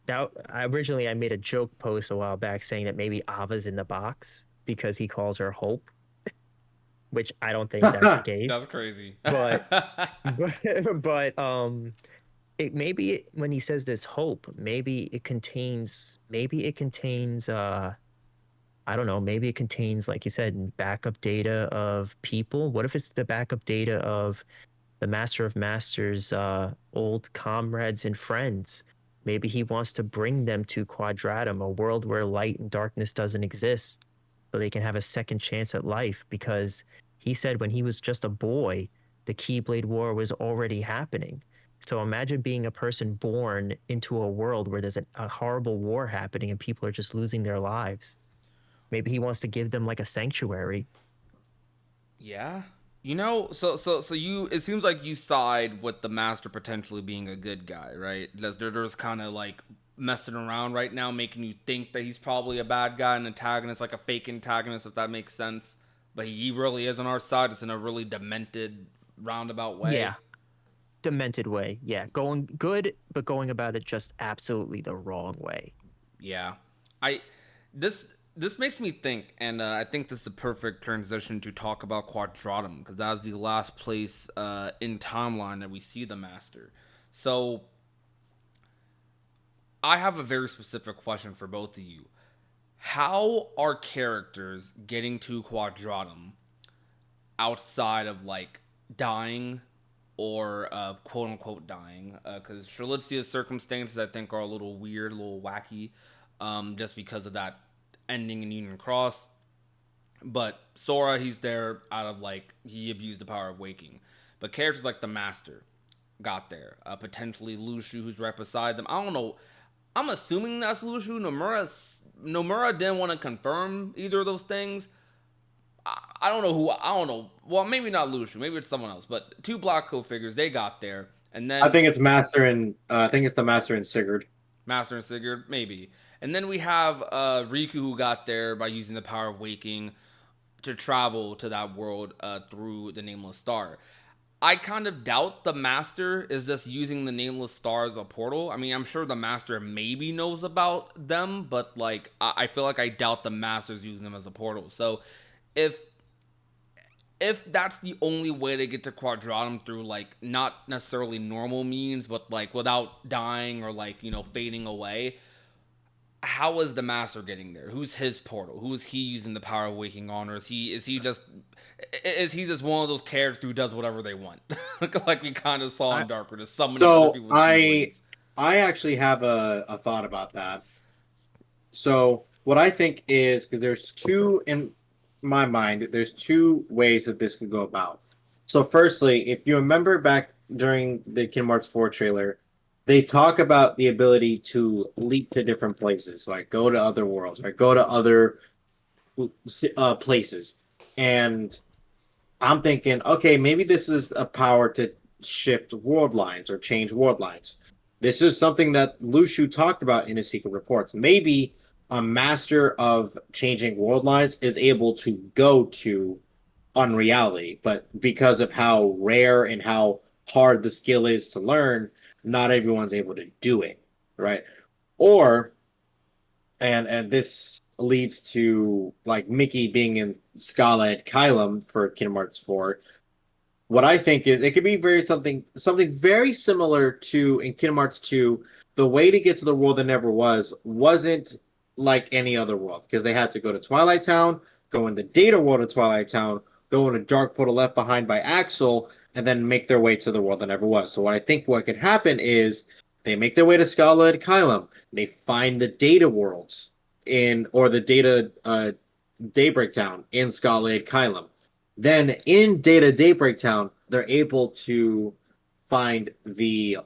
I made a joke post a while back saying that maybe Ava's in the box because he calls her Hope, which I don't think that's the That's case. crazy. But but it maybe when he says this hope, maybe it contains I don't know, maybe it contains, like you said, backup data of people. What if it's the backup data of the Master of Masters' old comrades and friends. Maybe he wants to bring them to Quadratum, a world where light and darkness doesn't exist, so they can have a second chance at life. Because he said when he was just a boy, the Keyblade War was already happening. So imagine being a person born into a world where there's a horrible war happening and people are just losing their lives. Maybe he wants to give them like a sanctuary. Yeah. You know, so you it seems like you side with the master potentially being a good guy, right? There's kind of like messing around right now, making you think that he's probably a bad guy, an antagonist, like a fake antagonist, if that makes sense. But he really is on our side. It's in a really demented, roundabout way. Yeah, demented way. Yeah, going good, but going about it just absolutely the wrong way. Yeah, I this this makes me think, and I think this is the perfect transition to talk about Quadratum because that is the last place in timeline that we see the Master. So I have a very specific question for both of you. How are characters getting to Quadratum outside of like dying or quote unquote dying? Because Strelitzia's circumstances, I think, are a little weird, a little wacky, just because of that ending in Union Cross. But Sora, he's there out of like, he abused the power of waking. But characters like the Master got there. Potentially Lushu, who's right beside them. I don't know. I'm assuming that's Lushu. Nomura didn't want to confirm either of those things. I don't know who. I don't know. Well, maybe not Lushu. Maybe it's someone else. But two Black Code figures, they got there, and I then think it's Master and I think it's the Master and Sigurd. Master and Sigurd, maybe. And then we have Riku, who got there by using the power of waking to travel to that world through the Nameless Star. I kind of doubt the Master is just using the Nameless Star as a portal. I mean, I'm sure the Master maybe knows about them, but like I feel like I doubt the Master's using them as a portal. So if that's the only way to get to Quadratum through like not necessarily normal means, but like without dying or like, fading away, how is the Master getting there? Who's his portal? Who is he using the power of waking on? Or is he just one of those characters who does whatever they want? Like we kind of saw I in Darker, to summon other So people's I keyblades. I actually have a thought about that. So what I think is because there's two in my mind, there's two ways that this could go about. So firstly, if you remember back during the Kingdom Hearts 4 trailer, they talk about the ability to leap to different places, like go to other worlds, right? Go to other places. And I'm thinking, okay, maybe this is a power to shift world lines or change world lines. This is something that Lushu talked about in his secret reports. Maybe a master of changing world lines is able to go to unreality, but because of how rare and how hard the skill is to learn, not everyone's able to do it, right? Or and this leads to like Mickey being in Scala at Kylum for Kingdom Hearts 4. What I think is it could be something very similar to in Kingdom Hearts 2. The way to get to the world that never wasn't like any other world because they had to go to Twilight Town, go in the data world of Twilight Town, go in a dark portal left behind by Axel, and then make their way to the world that never was. So what I think what could happen is they make their way to Scala and Kylum. They find the data worlds in or the data Daybreak Town in Scala and Kylum. Then in Data Daybreak Town, they're able to find the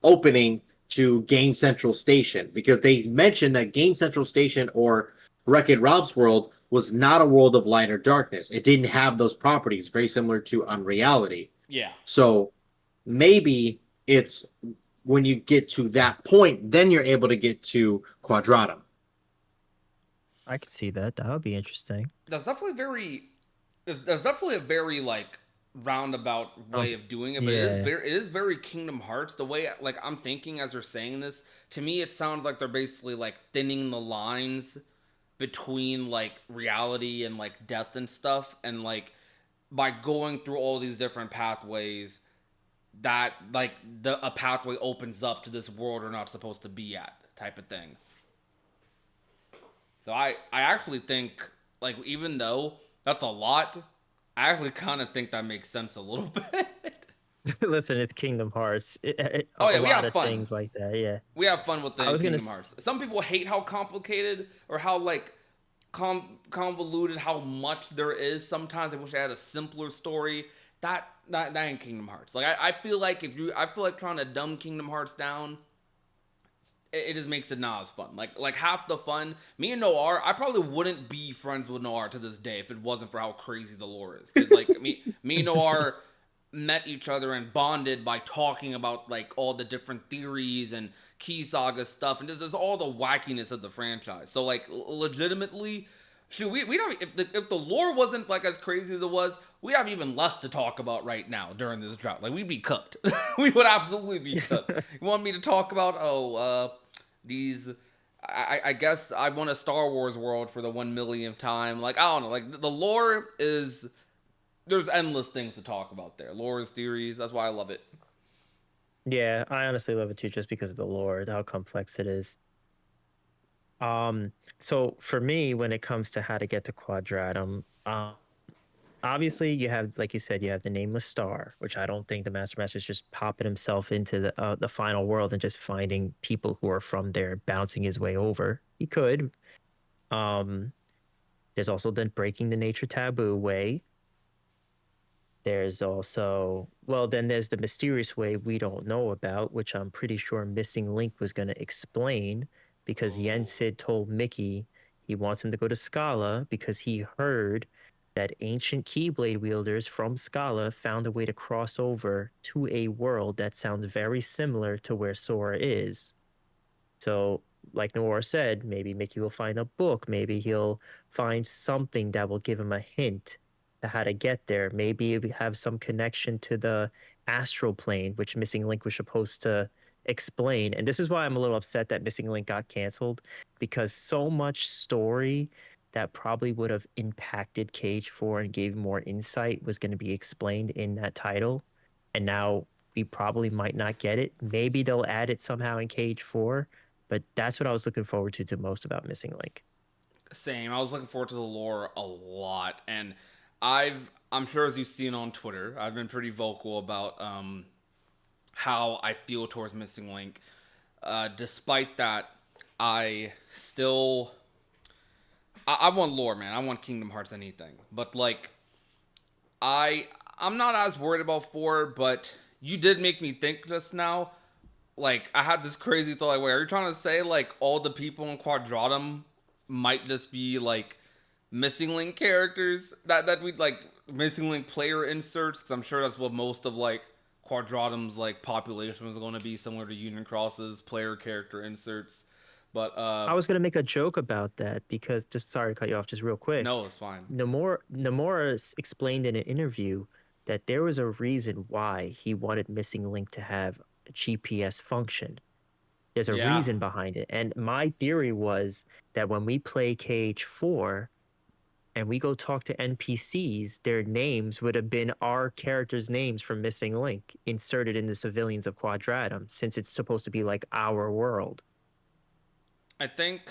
opening to Game Central Station because they mentioned that Game Central Station or Wreck-It Ralph's world was not a world of light or darkness. It didn't have those properties, very similar to Unreality. Yeah. So maybe it's when you get to that point, then you're able to get to Quadratum. I could see that. That would be interesting. That's definitely there's definitely a very like roundabout way of doing it, but Yeah. it is very Kingdom Hearts. The way like I'm thinking as they're saying this, to me it sounds like they're basically like thinning the lines between like reality and like death and stuff, and like by going through all these different pathways, that like a pathway opens up to this world we're not supposed to be at, type of thing. So I actually think like even though that's a lot, I actually kind of think that makes sense a little bit. Listen, it's Kingdom Hearts. Oh A yeah, we lot have of fun. things like that. Yeah. We have fun with I the was gonna. Kingdom Hearts. Some people hate how complicated or how like convoluted how much there is. Sometimes I wish I had a simpler story. That ain't Kingdom Hearts. Like I feel like I feel like trying to dumb Kingdom Hearts down, it just makes it not as fun. Like half the fun. Me and Noir, I probably wouldn't be friends with Noir to this day if it wasn't for how crazy the lore is. Because like me and Noir met each other and bonded by talking about like all the different theories and Key Saga stuff and just all the wackiness of the franchise. So like legitimately, shoot, we don't if the lore wasn't like as crazy as it was, we'd have even less to talk about right now during this drought. Like we'd be cooked. We would absolutely be cooked. You want me to talk about these I guess I want a Star Wars world for the 1 millionth time. Like I don't know, like the lore is there's endless things to talk about there. Lore's theories, that's why I love it. Yeah, I honestly love it too, just because of the lore, how complex it is. So for me, when it comes to how to get to Quadratum, obviously you have, like you said, you have the nameless star, which I don't think the Master is just popping himself into the final world and just finding people who are from there, bouncing his way over. He could. Um, there's also the breaking the nature taboo way. There's also, well, then there's the mysterious way we don't know about, which I'm pretty sure Missing Link was going to explain because Yen Oh. Sid told Mickey he wants him to go to Scala because he heard that ancient Keyblade wielders from Scala found a way to cross over to a world that sounds very similar to where Sora is. So, like Noir said, maybe Mickey will find a book. Maybe he'll find something that will give him a hint to how to get there. Maybe it will have some connection to the astral plane, which Missing Link was supposed to explain. And this is why I'm a little upset that Missing Link got canceled, because so much story that probably would have impacted Cage 4 and gave more insight was going to be explained in that title. And now we probably might not get it. Maybe they'll add it somehow in Cage 4, but that's what I was looking forward to most about Missing Link. Same. I was looking forward to the lore a lot, and I'm sure as you've seen on Twitter, I've been pretty vocal about how I feel towards Missing Link. Despite that, I still I want lore, man. I want Kingdom Hearts anything, but like I I'm not as worried about 4, but you did make me think just now. Like I had this crazy thought. Like, wait, are you trying to say like all the people in Quadratum might just be like Missing Link characters that we like Missing Link player inserts? Because I'm sure that's what most of like Quadratum's like population was going to be, similar to Union Cross's player character inserts. But I was gonna make a joke about that because, just sorry to cut you off just real quick. no, it's fine. Nomura explained in an interview that there was a reason why he wanted Missing Link to have a GPS function. There's a Yeah, reason behind it. And my theory was that when we play KH4 and we go talk to NPCs, their names would have been our characters' names from Missing Link inserted in the civilians of Quadratum, since it's supposed to be like our world. I think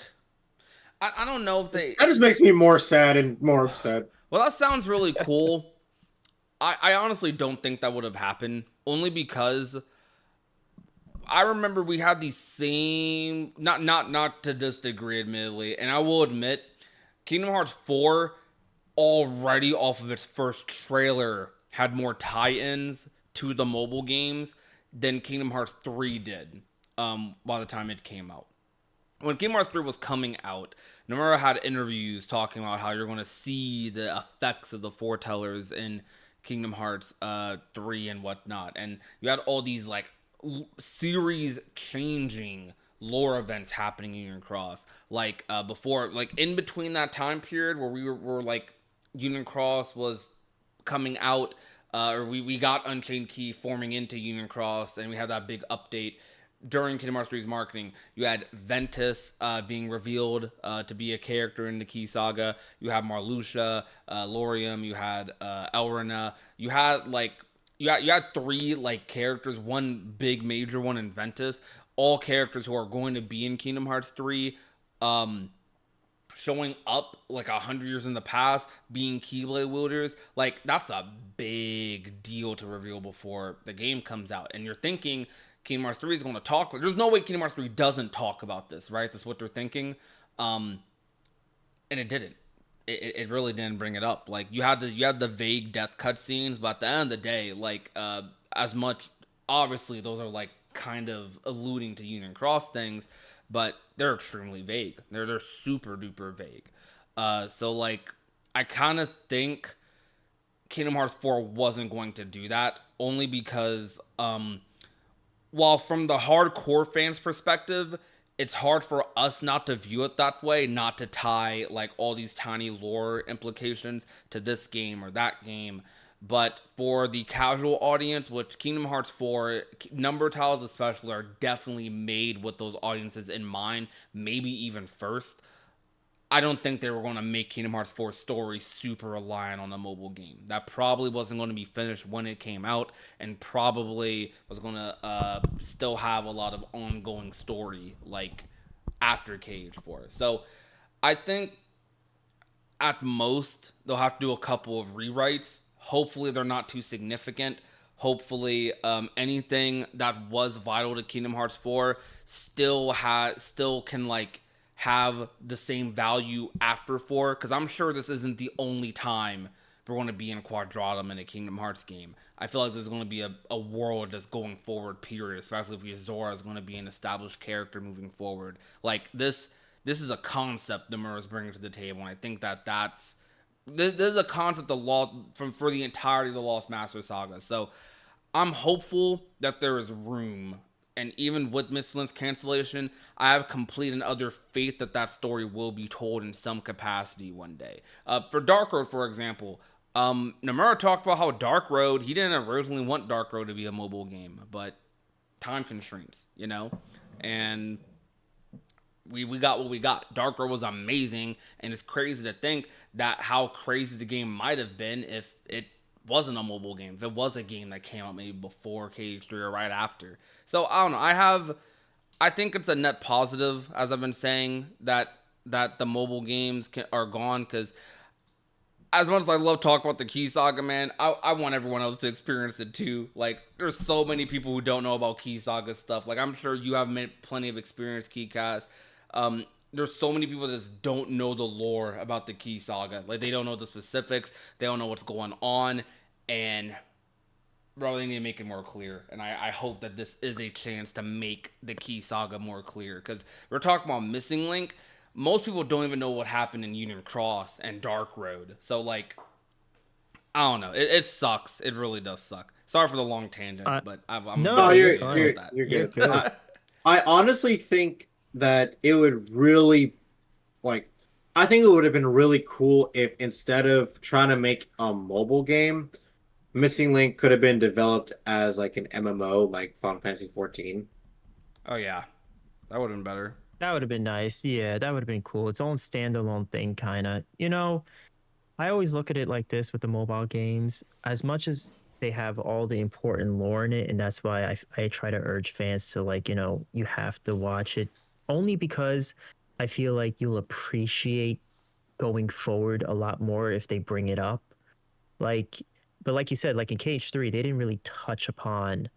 I don't know if they. That just makes me more sad and more upset. Well, that sounds really cool. I honestly don't think that would have happened, only because I remember we had these same not to this degree, admittedly, and I will admit, Kingdom Hearts 4 already off of its first trailer had more tie-ins to the mobile games than Kingdom Hearts 3 did. By the time it came out. When Kingdom Hearts 3 was coming out, Nomura had interviews talking about how you're going to see the effects of the foretellers in Kingdom Hearts 3 and whatnot. And you had all these like series changing lore events happening in Union Cross. Like before, like in between that time period where we were like Union Cross was coming out, or we got Unchained Key forming into Union Cross, and we had that big update during Kingdom Hearts 3's marketing. You had Ventus being revealed to be a character in the Key Saga. You had Marluxia, Laurium. You had Elrina. You had like you had 3 like characters, one big major one in Ventus. All characters who are going to be in Kingdom Hearts 3. showing up like 100 years in the past, being Keyblade wielders, like that's a big deal to reveal before the game comes out. And you're thinking Kingdom Hearts 3 is going to talk. There's no way Kingdom Hearts 3 doesn't talk about this, right? That's what they're thinking. And it didn't. It really didn't bring it up. Like you had the vague death cutscenes, but at the end of the day, like as much obviously those are like kind of alluding to Union Cross things, but they're extremely vague. They're super duper vague. So like I kind of think Kingdom Hearts 4 wasn't going to do that, only because while from the hardcore fans perspective, it's hard for us not to view it that way, not to tie like all these tiny lore implications to this game or that game. But for the casual audience, which Kingdom Hearts 4 number tiles especially are definitely made with those audiences in mind, maybe even first. I don't think they were going to make Kingdom Hearts 4 story super reliant on a mobile game. That probably wasn't going to be finished when it came out, and probably was going to still have a lot of ongoing story like after KH4. So I think at most they'll have to do a couple of rewrites. Hopefully they're not too significant. Hopefully anything that was vital to Kingdom Hearts 4 still can like have the same value after 4, because I'm sure this isn't the only time we're going to be in Quadratum in a Kingdom Hearts game. I feel like there's going to be a world just going forward, period, especially if Yozora is going to be an established character moving forward. Like this is a concept Nomura is bringing to the table, and I think this is a concept for the entirety of the Lost Master saga. So I'm hopeful that there is room. And even with Miss Lynn's cancellation, I have complete and utter faith that story will be told in some capacity one day. For Dark Road, for example, Nomura talked about how Dark Road, he didn't originally want Dark Road to be a mobile game, but time constraints, and we got what we got. Dark Road was amazing, and it's crazy to think that how crazy the game might have been if it wasn't a mobile game, if it was a game that came out maybe before KH3 or right after. So I don't know. I think it's a net positive, as I've been saying, that the mobile games are gone, because as much as I love talking about the Key Saga, man, I want everyone else to experience it too. Like, there's so many people who don't know about Key Saga stuff. Like, I'm sure you have made plenty of experience, Keycast. There's so many people that just don't know the lore about the Key Saga. Like, they don't know the specifics. They don't know what's going on. And, bro, they need to make it more clear. And I hope that this is a chance to make the Key Saga more clear. Because we're talking about Missing Link. Most people don't even know what happened in Union Cross and Dark Road. So, like, I don't know. It sucks. It really does suck. Sorry for the long tangent, but I'm no, you're fine. you're good. Good. I honestly think that it would really like. I think it would have been really cool if instead of trying to make a mobile game, Missing Link could have been developed as like an MMO, like Final Fantasy 14. Oh, yeah. That would have been better. That would have been nice. Yeah, that would have been cool. Its own standalone thing, kind of. I always look at it like this with the mobile games. As much as they have all the important lore in it, and that's why I try to urge fans to, like, you have to watch it, only because I feel like you'll appreciate going forward a lot more if they bring it up. Like, but like you said, like in KH3, they didn't really touch upon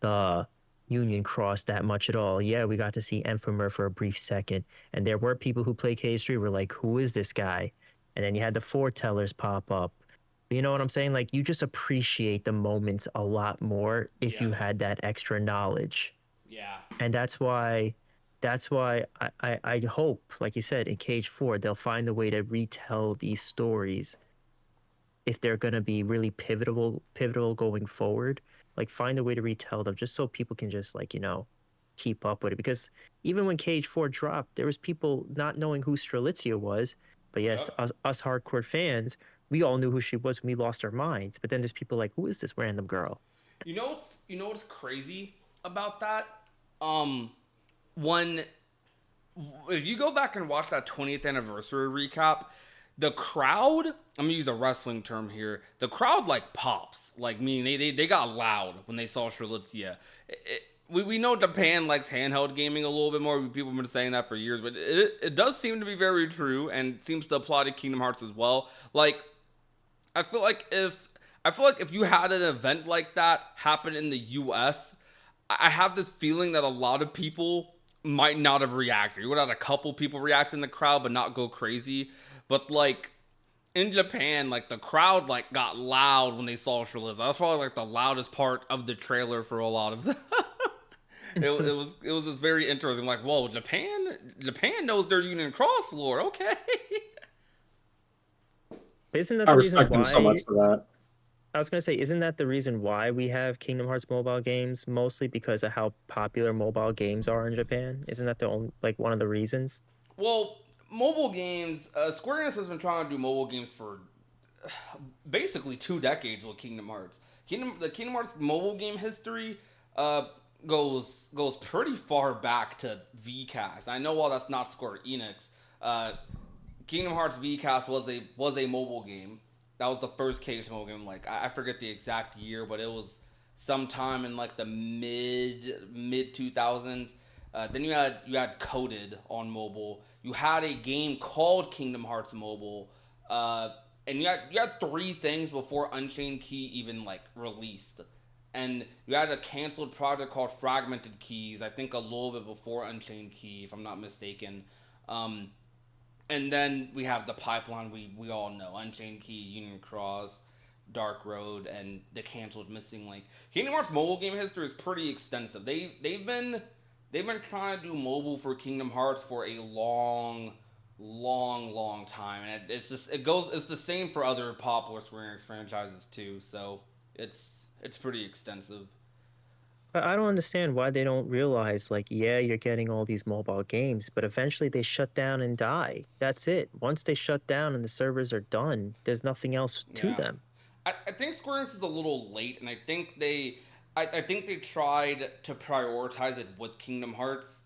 the Union Cross that much at all. Yeah, we got to see Emphemer for a brief second, and there were people who play KH3 were like, "Who is this guy?" And then you had the foretellers pop up. You know what I'm saying? Like, you just appreciate the moments a lot more if you had that extra knowledge. Yeah. And that's why I hope, like you said, in KH4, they'll find a way to retell these stories if they're gonna be really pivotal going forward. Like, find a way to retell them just so people can just, like, keep up with it. Because even when KH4 dropped, there was people not knowing who Strelitzia was. But yes, us hardcore fans, we all knew who she was when we lost our minds. But then there's people like, who is this random girl? You know what's crazy about that? If you go back and watch that 20th anniversary recap, the crowd, I'm gonna use a wrestling term here, the crowd like pops. Like, meaning they got loud when they saw Strelitzia. we know Japan likes handheld gaming a little bit more. People have been saying that for years, but it does seem to be very true and seems to apply to Kingdom Hearts as well. Like I feel like if you had an event like that happen in the US, I have this feeling that a lot of people might not have reacted. You would have had a couple people react in the crowd, but not go crazy. But like in Japan, like the crowd like got loud when they saw Shrilliza. That's probably like the loudest part of the trailer for a lot of them. It was just very interesting. Like, whoa, Japan knows their Union Cross lore. Okay. Isn't that I the reason respect them so why? much for that. I was gonna say, isn't that the reason why we have Kingdom Hearts mobile games? Mostly because of how popular mobile games are in Japan. Isn't that the only like one of the reasons? Well, mobile games. Square Enix has been trying to do mobile games for basically 2 decades with Kingdom Hearts. The Kingdom Hearts mobile game history uh, goes pretty far back to VCast. I know while that's not Square Enix, Kingdom Hearts VCast was a mobile game. That was the first KH mobile game. Like I forget the exact year, but it was sometime in like the mid 2000s. Then you had Coded on mobile. You had a game called Kingdom Hearts Mobile. And you had three things before Unchained Key even like released, and you had a canceled project called Fragmented Keys. I think a little bit before Unchained Key, if I'm not mistaken. Um, and then we have the pipeline we all know: Unchained Key, Union Cross, Dark Road, and the canceled Missing Link. Kingdom Hearts mobile game history is pretty extensive. They've been trying to do mobile for Kingdom Hearts for a long time, and it's the same for other popular Square Enix franchises too. So it's pretty extensive. But I don't understand why they don't realize, like, yeah, you're getting all these mobile games, but eventually they shut down and die. That's it. Once they shut down and the servers are done, there's nothing else to Yeah, them. I think Square Enix is a little late, and I think they tried to prioritize it with Kingdom Hearts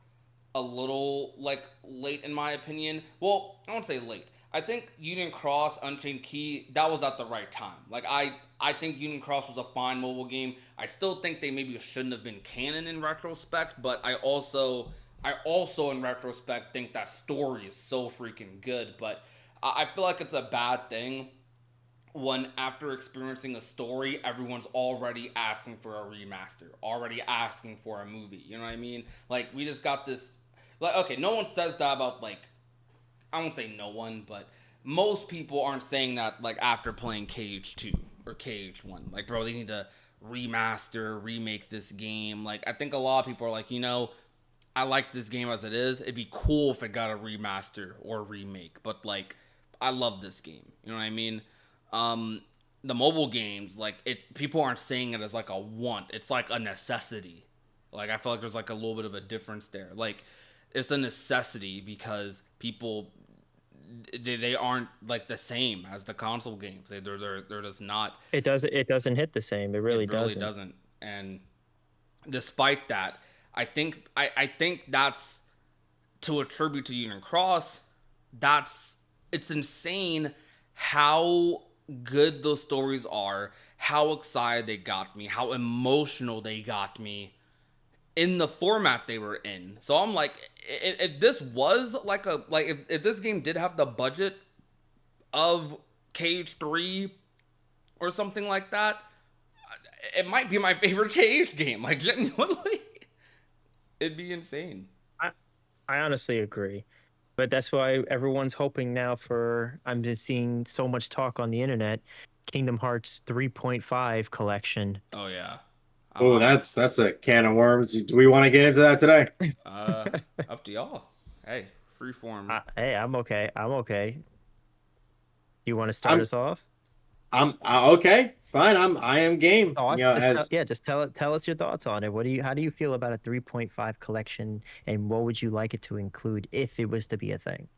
a little like late in my opinion. Well, I won't say late. I think Union Cross Unchained Key that was at the right time. Like I think Union Cross was a fine mobile game. I still think they maybe shouldn't have been canon in retrospect, but I also in retrospect think that story is so freaking good. But I feel like it's a bad thing when after experiencing a story, everyone's already asking for a remaster, already asking for a movie. You know what I mean? Like we just got this. Like okay, no one says that about like I won't say no one, but most people aren't saying that like after playing KH2 or KH1. Like bro, they need to remaster, remake this game. Like I think a lot of people are like, I like this game as it is. It'd be cool if it got a remaster or remake, but like I love this game. You know what I mean? Um, the mobile games, like people aren't saying it as like a want. It's like a necessity. Like I feel like there's like a little bit of a difference there. Like it's a necessity because people they aren't like the same as the console games. They're just not. It doesn't hit the same. It It really really doesn't. doesn't. And despite that, I think that's to attribute to Union Cross. That's it's insane how good those stories are, how excited they got me, how emotional they got me in the format they were in. So I'm like, if this was like if this game did have the budget of KH3 or something like that, it might be my favorite KH game. Like genuinely, it'd be insane. I, I honestly agree. But that's why everyone's hoping now for, I'm just seeing so much talk on the internet, Kingdom Hearts 3.5 collection. Oh yeah. Oh, I'm that's a can of worms. Do we want to get into that today? uh up to y'all. Hey, freeform. Hey, I'm okay. I'm okay. You want to start I'm us off? I'm okay. Fine. I am game. Thoughts? As Yeah, just tell us your thoughts on it. How do you feel about a 3.5 collection, and what would you like it to include if it was to be a thing?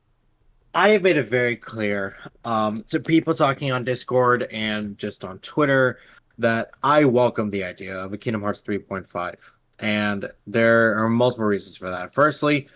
I have made it very clear to people talking on Discord and just on Twitter that I welcome the idea of a Kingdom Hearts 3.5. And there are multiple reasons for that. Firstly,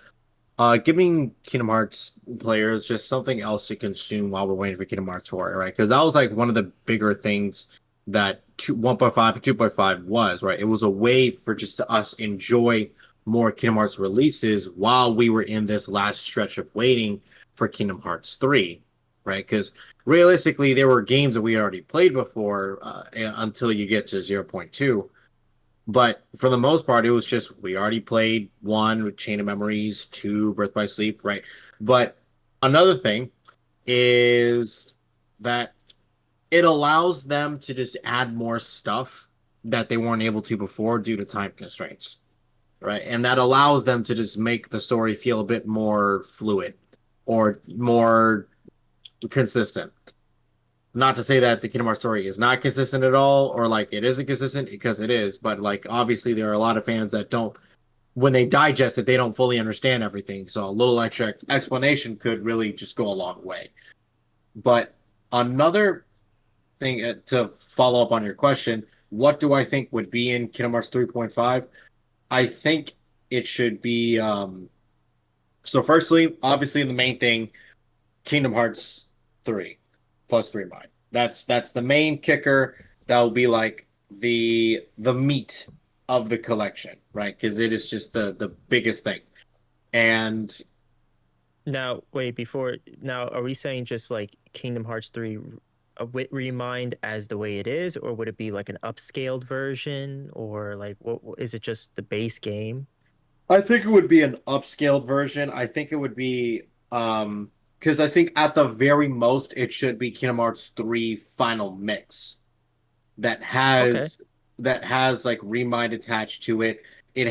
giving Kingdom Hearts players just something else to consume while we're waiting for Kingdom Hearts 4, right? Because that was like one of the bigger things that 1.5 and 2.5 was, right? It was a way for just us enjoy more Kingdom Hearts releases while we were in this last stretch of waiting for Kingdom Hearts 3, right? Because realistically, there were games that we already played before until you get to 0.2. But for the most part, it was just we already played one with Chain of Memories, two Birth by Sleep, right? But another thing is that it allows them to just add more stuff that they weren't able to before due to time constraints, right? And that allows them to just make the story feel a bit more fluid or more consistent. Not to say that the Kingdom Hearts story is not consistent at all, or like it isn't consistent because it is, but like obviously there are a lot of fans that don't, when they digest it, they don't fully understand everything. So a little extra explanation could really just go a long way. But another thing to follow up on your question, what do I think would be in Kingdom Hearts 3.5? I think it should be so firstly, obviously the main thing, Kingdom Hearts 3 plus 3 mind. That's the main kicker. That will be like the meat of the collection, right? Because it is just the biggest thing. And Now, wait, now, are we saying just like Kingdom Hearts 3 with Remind as the way it is, or would it be like an upscaled version, or like what is it just the base game? I think it would be an upscaled version. I think it would be because I think at the very most it should be Kingdom Hearts 3 Final Mix that Okay. has like Remind attached to it. It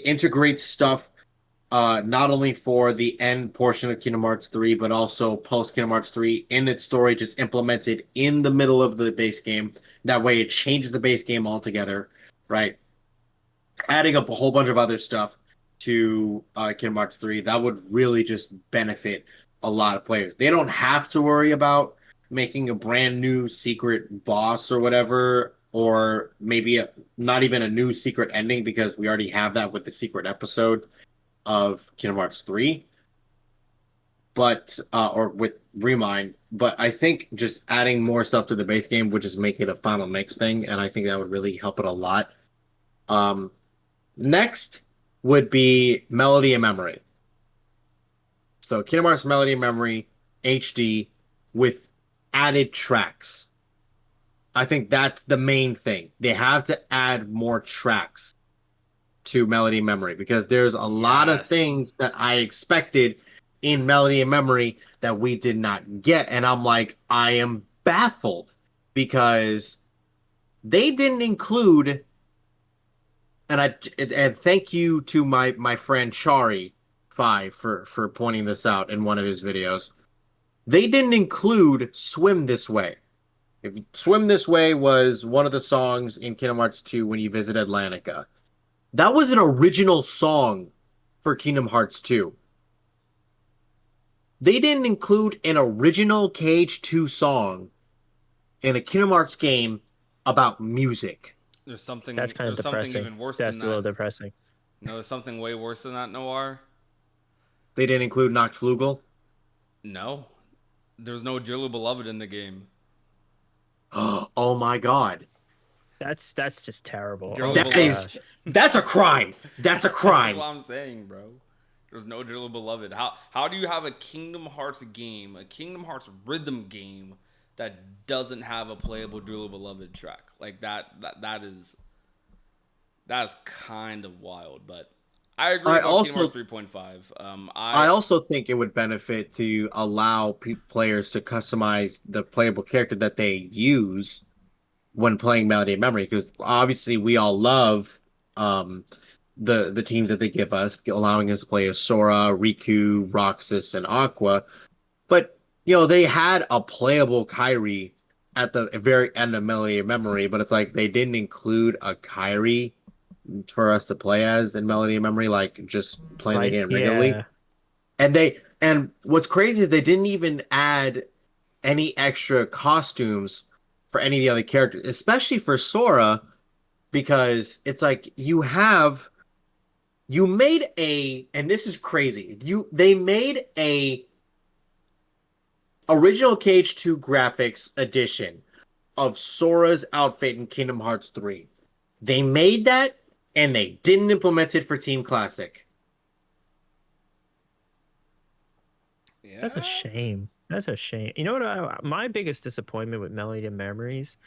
integrates stuff not only for the end portion of Kingdom Hearts 3, but also post Kingdom Hearts 3 in its story, just implemented in the middle of the base game. That way it changes the base game altogether, right? Adding up a whole bunch of other stuff to Kingdom Hearts 3, that would really just benefit a lot of players. They don't have to worry about making a brand new secret boss or whatever, or maybe not even a new secret ending because we already have that with the secret episode of Kingdom Hearts 3, but or with Remind. But I think just adding more stuff to the base game would just make it a final mix thing, and I think that would really help it a lot. Um, Next would be Melody and Memory. So Kingdom Hearts Melody and Memory HD with added tracks. I think that's the main thing. They have to add more tracks to Melody and Memory because there's a lot of Yes. things that I expected in Melody and Memory that we did not get. And I'm like, I am baffled because they didn't include, and thank you to my friend Chari5 for pointing this out in one of his videos. They didn't include Swim This Way. If Swim This Way was one of the songs in Kingdom Hearts 2 when you visit Atlantica. That was an original song for Kingdom Hearts 2. They didn't include an original KH2 song in a Kingdom Hearts game about music. That's kind of There's something depressing. even worse than That's a little that. depressing. No, there's something way worse than that, Noir. They didn't include Nachtflugel. No. There's no Dearly Beloved in the game. Oh my god. That's just terrible. Oh Dearly my That Beloved. is gosh. that's a crime. That's a That's crime. what I'm saying, bro. There's no Dearly Beloved. How do you have a Kingdom Hearts game, a Kingdom Hearts rhythm game that doesn't have a playable Dearly Beloved track? Like that's kind of wild, but I agree I about Kingdom Hearts also 3.5. I also think it would benefit to allow players to customize the playable character that they use when playing Melody and Memory because obviously we all love um the teams that they give us, allowing us to play as Sora, Riku, Roxas, and Aqua. But they had a playable Kyrie at the very end of Melody and Memory, but it's like they didn't include a Kyrie for us to play as in Melody and Memory, like just playing the Right? game regularly. Yeah. And what's crazy is they didn't even add any extra costumes for any of the other characters, especially for Sora, because it's like you made and this is crazy. They made a original Cage 2 graphics edition of Sora's outfit in Kingdom Hearts 3. They made that and they didn't implement it for Team Classic. That's a Yeah. shame. That's a shame. You know what? My biggest disappointment with Melody of Memories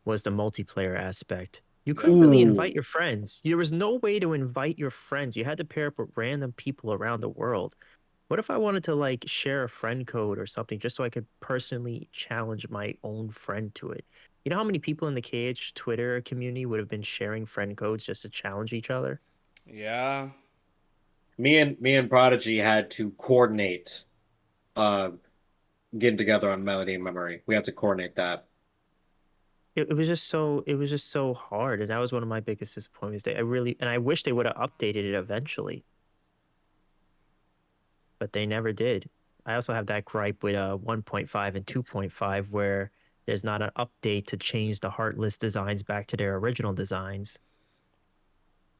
was the multiplayer aspect. You Yep. couldn't really invite Ooh. your friends. There was no way to invite your friends. You had to pair up with random people around the world. What if I wanted to like share a friend code or something just so I could personally challenge my own friend to it? You know how many people in the KH Twitter community would have been sharing friend codes just to challenge each other? Yeah. Me and Prodigy had to coordinate uh getting together on Melody and Memory. We had to coordinate that. It was just so hard, and that was one of my biggest disappointments. I wish they would have updated it eventually, but they never did. I also have that gripe with 1.5 and 2.5 where there's not an update to change the Heartless designs back to their original designs.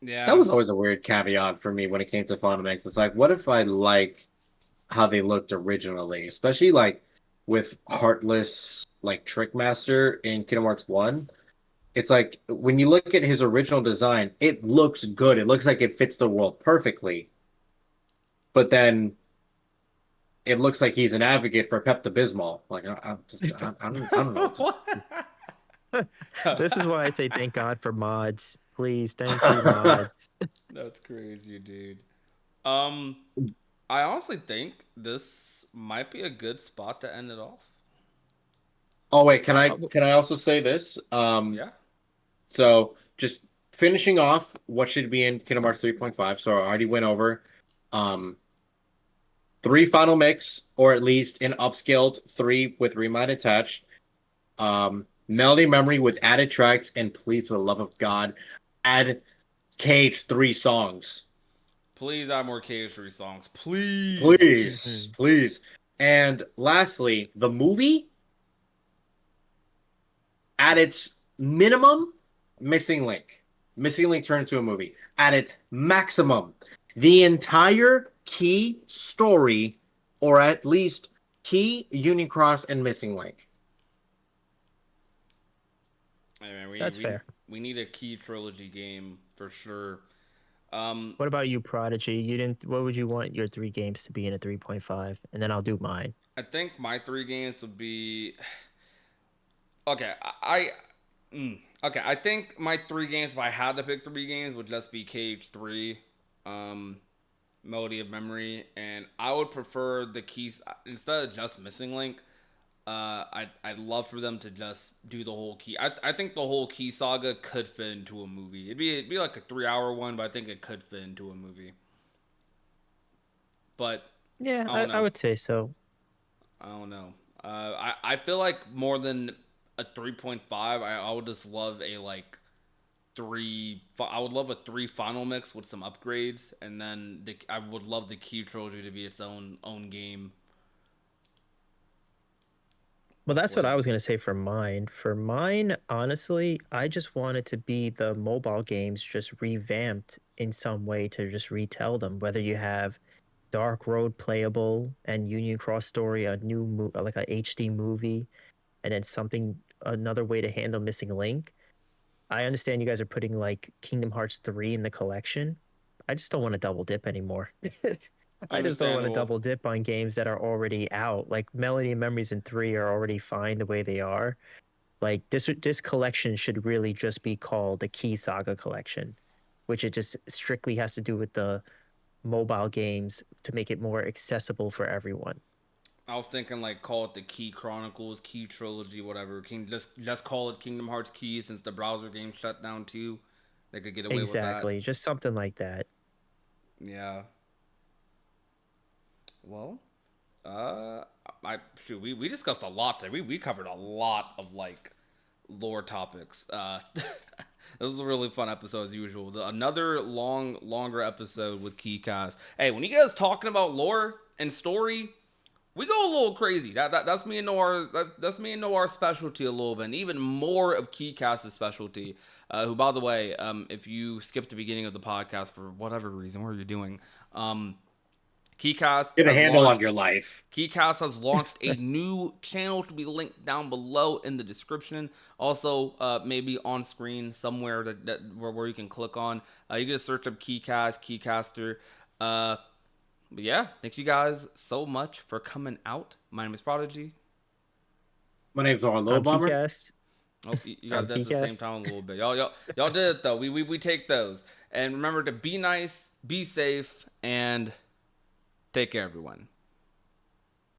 That Yeah. was always a weird caveat for me when it came to Phantom X. It's like, what if I like how they looked originally, especially like with Heartless, like Trickmaster in Kingdom Hearts 1? It's like when you look at his original design, it looks good. It looks like it fits the world perfectly. But then it looks like he's an advocate for Pepto-Bismol. Like I don't know what to. What? This is why I say thank God for mods. Please, thank you, mods. That's crazy, dude. Um, I honestly think this might be a good spot to end it off. Oh wait, can Uh, I uh, can I also say this? Yeah. So just finishing off what should be in Kingdom Hearts 3.5. So I already went over um three final mix, or at least an upscaled three with Remind attached. Melody Memory with added tracks, and please, for the love of God, add Cage 3 songs. Please add more KH3 songs. Please. Please, mhm. please. And lastly, the movie at its minimum, Missing Link. Missing Link turned into a movie. At its maximum, the entire Key story, or at least Key, Union Cross, and Missing Link. I mean, That's fair. we need a key trilogy game for sure. Um, What about you, Prodigy? You didn't. What would you want your three games to be in a 3.5? And then I'll do mine. I think my three games would be okay. Okay. I think my three games, if I had to pick three games, would just be KH3, um, Melody of Memory, and I would prefer the keys instead of just Missing Link. I'd love for them to just do the whole key. I think the whole key saga could fit into a movie. It'd be like a 3 hour one, but I think it could fit into a movie. But Yeah, I don't I know. would say so. I don't know. I feel like more than a 3.5, I would just love a like three. I would love a three final mix with some upgrades, and then I would love the key trilogy to be its own game. Well, that's What what do I you was think? gonna say for mine. For mine, honestly, I just want it to be the mobile games just revamped in some way to just retell them. Whether you have Dark Road playable and Union Cross Story, a new like a HD movie, and then something another way to handle Missing Link. I understand you guys are putting like Kingdom Hearts 3 in the collection. I just don't want to double dip anymore. I just don't want to Understandable. double dip on games that are already out. Like Melody and Memories and 3 are already fine the way they are. Like this collection should really just be called the Key Saga collection, which it just strictly has to do with the mobile games to make it more accessible for everyone. I was thinking like call it the Key Chronicles, Key Trilogy, whatever. King just call it Kingdom Hearts Key since the browser game shut down too. They could get away with that. Exactly, just something like that. Yeah. Well, uh, I shoot. We discussed a lot today. We covered a lot of like lore topics. This was a really fun episode as usual. Another longer episode with Keycast. Hey, when you guys talking about lore and story, we go a little crazy. That's me and Noir. That's me and Noir specialty a little bit, and even more of Keycast's specialty. Who, by the way, if you skipped the beginning of the podcast for whatever reason, what are you doing? KeyCast Get a has handle on launched your life. KeyCast has launched a new channel to be linked down below in the description. Also, maybe on screen somewhere where you can click on. You can just search up KeyCast, Keycaster. But yeah, thank you guys so much for coming out. My name is Prodigy. My name's Lauren I'm Bomber. Keycast. Oh, you guys I'm did it at the same Keycast. time a little bit. Y'all did it though. We take those. And remember to be nice, be safe, and take care, everyone.